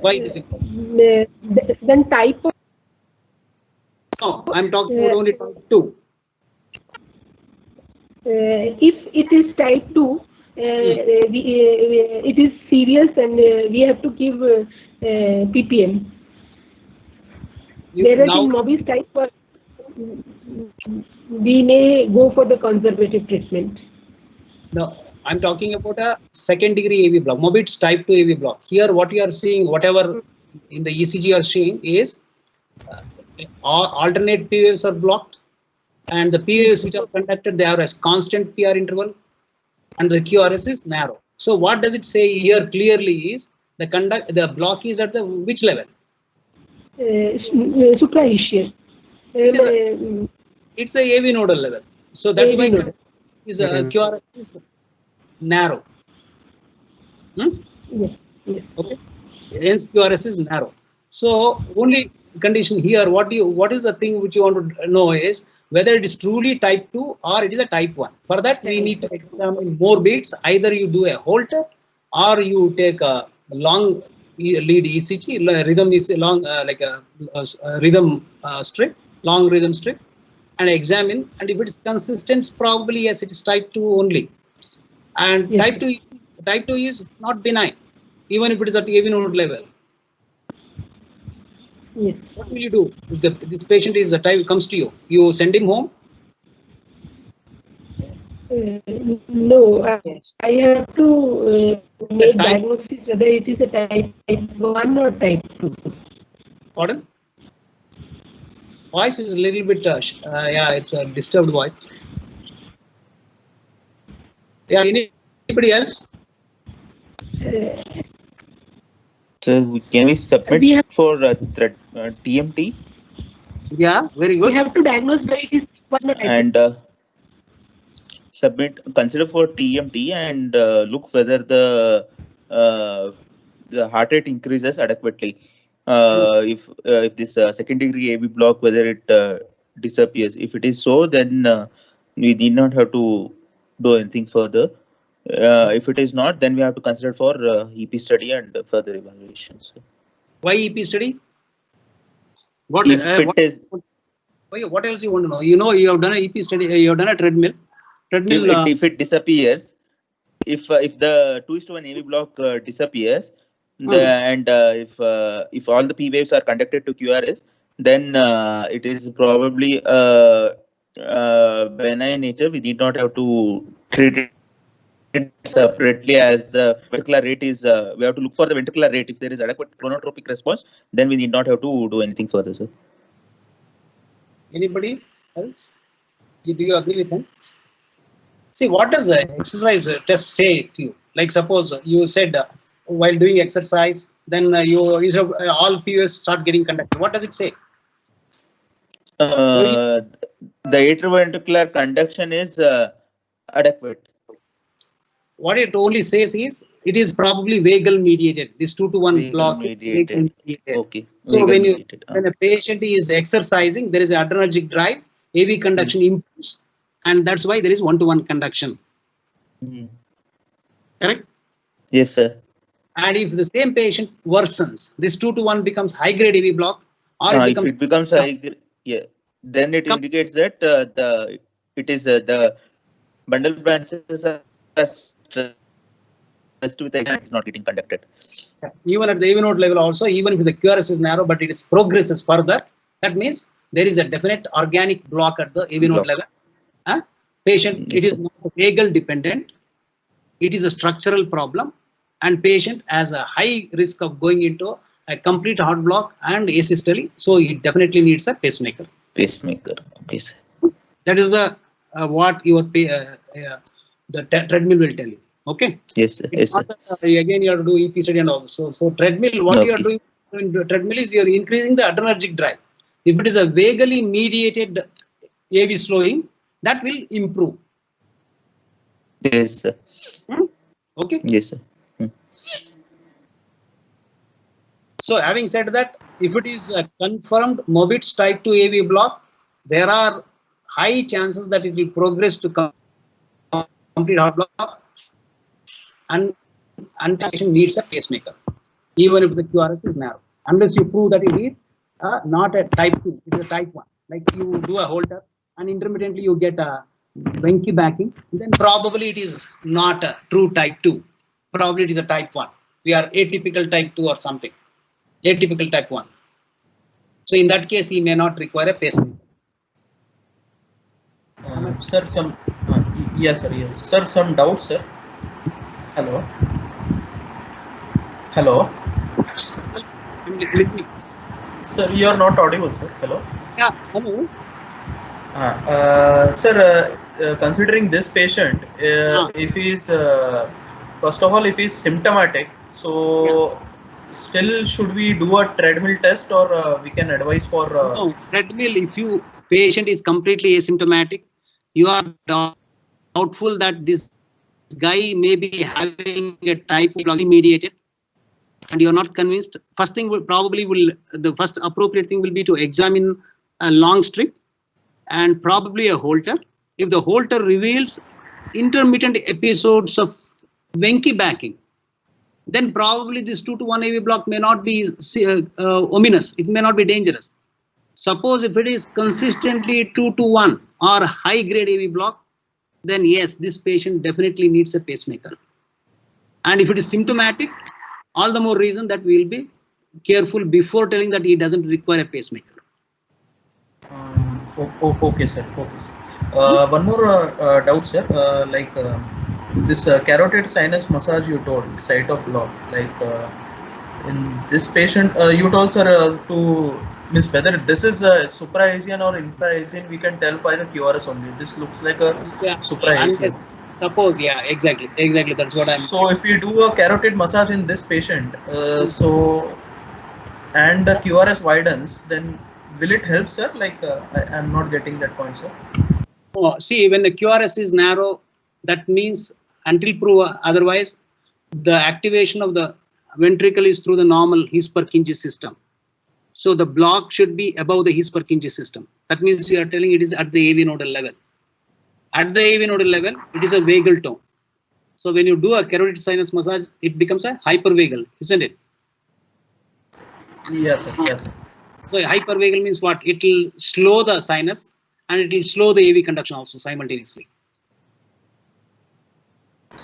Why is it? Then type of. No, I'm talking about only type 2. If it is type 2, it is serious and we have to give ppm. Whereas in Mobitz type 1, we may go for the conservative treatment. No, I'm talking about a second degree AV block, Mobitz type 2 AV block. Here what you are seeing, whatever in the ECG you are seeing is alternate P waves are blocked, and the P waves which are conducted, they have a constant PR interval, and the QRS is narrow. So what does it say here clearly is the block is at the which level? Supraischial. It's a AV nodal level. So that's why QRS is narrow. Yes. Okay. Hence QRS is narrow. So only condition here, what is the thing which you want to know is whether it is truly type 2 or it is a type 1. For that we need to examine more beats. Either you do a Holter or you take a long lead ECG, rhythm is long like a rhythm strip, long rhythm strip, and examine. And if it is consistent, probably yes, it is type 2 only. And type 2 is not benign, even if it is at AV node level. Yes. What will you do if this patient is comes to you? You send him home? No, I have to make diagnosis whether it is a type 1 or type 2. Pardon? Voice is a little bit, yeah, it's a disturbed voice. Yeah, anybody else? So can we submit for TMT? Yeah, very good. We have to diagnose whether it is one or type 2. And consider for TMT and look whether the heart rate increases adequately. If this second degree AV block, whether it disappears. If it is so, then we need not have to do anything further. If it is not, then we have to consider for EP study and further evaluations. Why EP study? What else you want to know? You know, you have done an EP study. You have done a treadmill. If it disappears, if the 2:1 AV block disappears, and if all the P waves are conducted to QRS, then it is probably benign nature. We need not have to treat it separately, as the ventricular rate is. We have to look for the ventricular rate. If there is adequate chronotropic response, then we need not have to do anything further, sir. Anybody else? Do you agree with him? See, what does the exercise test say to you? Like suppose you said while doing exercise, then all POs start getting conducted. What does it say? The atrioventricular conduction is adequate. What it only says is it is probably vagal mediated. This 2-to-1 block Mediated. is vagal mediated. Okay. So Vagal when mediated. when a patient is exercising, there is an adrenergic drive, AV conduction improves, and that's why there is 1-to-1 conduction. Correct? Yes, sir. And if the same patient worsens, this 2-to-1 becomes high grade AV block, or it If it becomes high, yeah, then it indicates that the bundle branches are stressed with the it's not getting conducted. Even at the AV node level also, even if the QRS is narrow, but it is progresses further, that means there is a definite organic block at the AV node level. Patient, it is not vagal dependent. It is a structural problem, and patient has a high risk of going into a complete heart block and asystole. So it definitely needs a pacemaker. Pacemaker. Okay, sir. That is the what your the treadmill will tell you. Okay. Yes, sir. Yes, sir. Again, you have to do EP study and all. So treadmill, what you are doing in the treadmill is you are increasing the adrenergic drive. If it is a vagally mediated AV slowing, that will improve. Yes, sir. Okay. Yes, sir. So having said that, if it is a confirmed Mobitz type 2 AV block, there are high chances that it will progress to complete heart block, and patient needs a pacemaker, even if the QRS is narrow. Unless you prove that it is not a type 2, it is a type 1. Like you do a holter and intermittently you get a Venki backing, then probably it is not a true type 2. Probably it is a type 1. We are atypical type 2 or something. Atypical type 1. So in that case, he may not require a pacemaker. Sir, yes, sir. Yes, sir. Some doubts, sir. Hello. Hello. Sir, you are not audible, sir. Hello. Yeah. Hello. Sir, considering this patient, if he is first of all, if he is symptomatic, so still should we do a treadmill test, or we can advise for no, treadmill? If you patient is completely asymptomatic, you are doubtful that this guy may be having a type of block mediated, and you are not convinced. First thing the first appropriate thing will be to examine a long strip and probably a holter. If the holter reveals intermittent episodes of Venki backing, then probably this 2-to-1 AV block may not be ominous. It may not be dangerous. Suppose if it is consistently 2-to-1 or high grade AV block, then yes, this patient definitely needs a pacemaker. And if it is symptomatic, all the more reason that we will be careful before telling that he doesn't require a pacemaker. Okay, sir. Okay, sir. One more doubt, sir. This carotid sinus massage you told, site of block, in this patient, you told, sir, to miss whether this is a supraasian or infraasian, we can tell by the QRS only. This looks like a supraasian. Suppose, yeah, exactly. That's what I'm. So if we do a carotid massage in this patient, and the QRS widens, then will it help, sir? I'm not getting that point, sir. Oh, see, when the QRS is narrow, that means until prove otherwise, the activation of the ventricle is through the normal His-Purkinje system. So the block should be above the His-Purkinje system. That means you are telling it is at the AV nodal level. At the AV nodal level, it is a vagal tone. So when you do a carotid sinus massage, it becomes a hypervagal, isn't it? Yes, sir. Yes, sir. So hypervagal means what? It will slow the sinus and it will slow the AV conduction also simultaneously.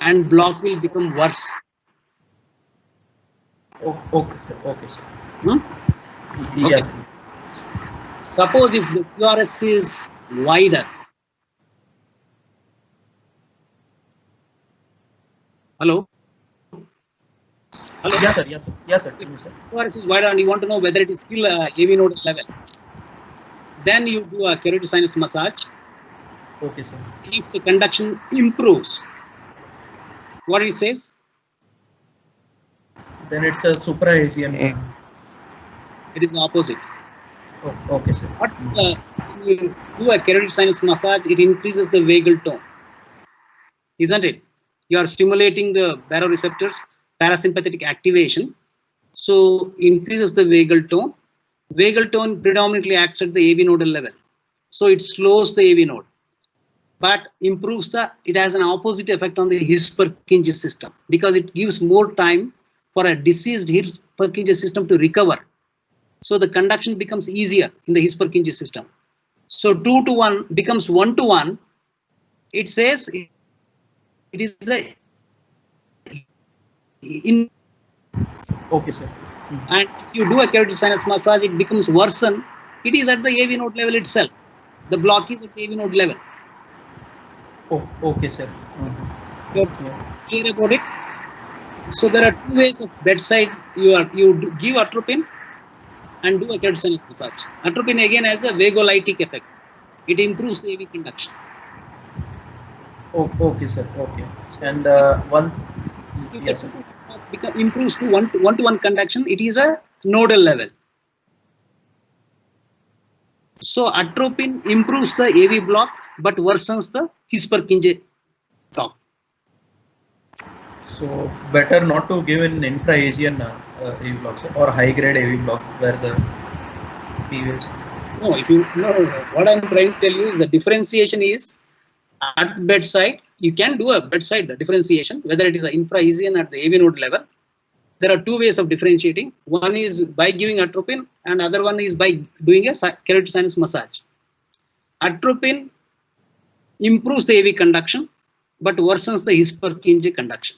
And block will become worse. Okay, sir. Okay, sir. Yes. Okay. Suppose if the QRS is wider. Hello? Hello? Yes, sir. Yes, sir. Yes, sir. Tell me, sir. QRS is wider and you want to know whether it is still AV node level. Then you do a carotid sinus massage. Okay, sir. If the conduction improves, what it says? Then it's a supra-Asian. It is the opposite. Oh, okay, sir. What, when you do a carotid sinus massage, it increases the vagal tone, isn't it? You are stimulating the baroreceptors, parasympathetic activation, so increases the vagal tone. Vagal tone predominantly acts at the AV nodal level, so it slows the AV node, but improves it has an opposite effect on the His-Purkinje system because it gives more time for a diseased His-Purkinje system to recover. So the conduction becomes easier in the His-Purkinje system. So 2 to 1 becomes 1 to 1. It says it is okay, sir. And if you do a carotid sinus massage, it becomes worsen. It is at the AV node level itself. The block is at the AV node level. Oh, okay, sir. You're clear about it? So there are 2 ways of bedside. You give atropine and do a carotid sinus massage. Atropine again has a vagolytic effect. It improves the AV conduction. Oh, okay, sir. Okay. And one. Yes, sir. Improves to one-to-one conduction. It is a nodal level. So atropine improves the AV block but worsens the His-Purkinje block. So better not to give an infra-Asian AV block, sir, or high-grade AV block where the P waves. No, what I'm trying to tell you is the differentiation is at bedside. You can do a bedside differentiation, whether it is an infra-Asian at the AV node level. There are 2 ways of differentiating. One is by giving atropine, and other one is by doing a carotid sinus massage. Atropine improves the AV conduction, but worsens the His-Purkinje conduction.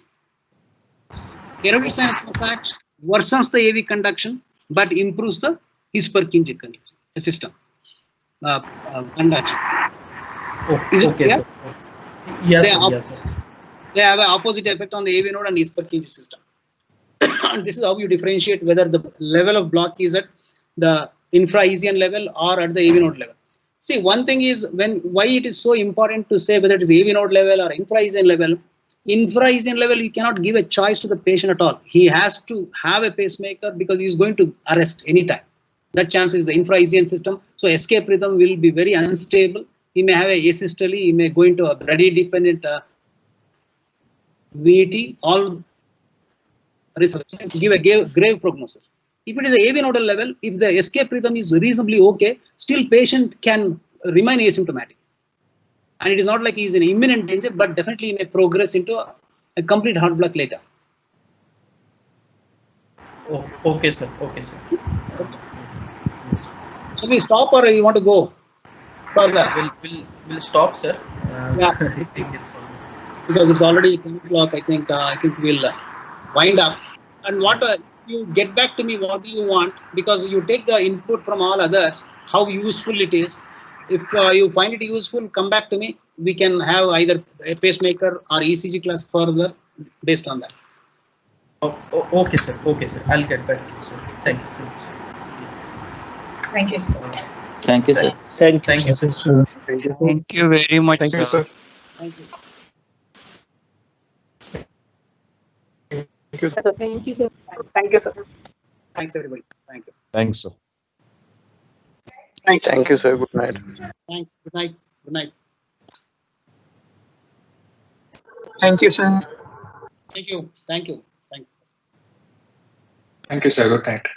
Carotid sinus massage worsens the AV conduction, but improves the His-Purkinje system conduction. Oh, is it okay, clear? sir. Yes, sir. They have an opposite effect on the AV node and His-Purkinje system. And this is how you differentiate whether the level of block is at the infra-Asian level or at the AV node level. See, one thing is why it is so important to say whether it is AV node level or infra-Asian level. Infra-Asian level, you cannot give a choice to the patient at all. He has to have a pacemaker because he is going to arrest anytime. That chance is the infra-Asian system. So escape rhythm will be very unstable. He may have a asystole. He may go into a brady-dependent VT. All give a grave prognosis. If it is the AV nodal level, if the escape rhythm is reasonably okay, still patient can remain asymptomatic. And it is not like he is in imminent danger, but definitely he may progress into a complete heart block later. Oh, okay, sir. Okay, sir. So we stop or you want to go further? We'll stop, sir. Yeah. I think it's because it's already 10 o'clock. I think we'll wind up. And what you get back to me, what do you want? Because you take the input from all others, how useful it is. If you find it useful, come back to me. We can have either a pacemaker or ECG class further based on that. Okay, sir. Okay, sir. I'll get back to you, sir. Thank you, sir. Thank you, sir. Thank you, sir. Thank you, sir. Thank you very much, Thank you, sir. Thank you. Thank you. Thank you, sir. Thank you, sir. Thanks, everybody. Thank you. Thanks, sir. Thank you, sir. Good night. Thanks. Good night. Good night. Thank you, sir. Thank you. Thank you. Thank you. Thank you, sir. Good night.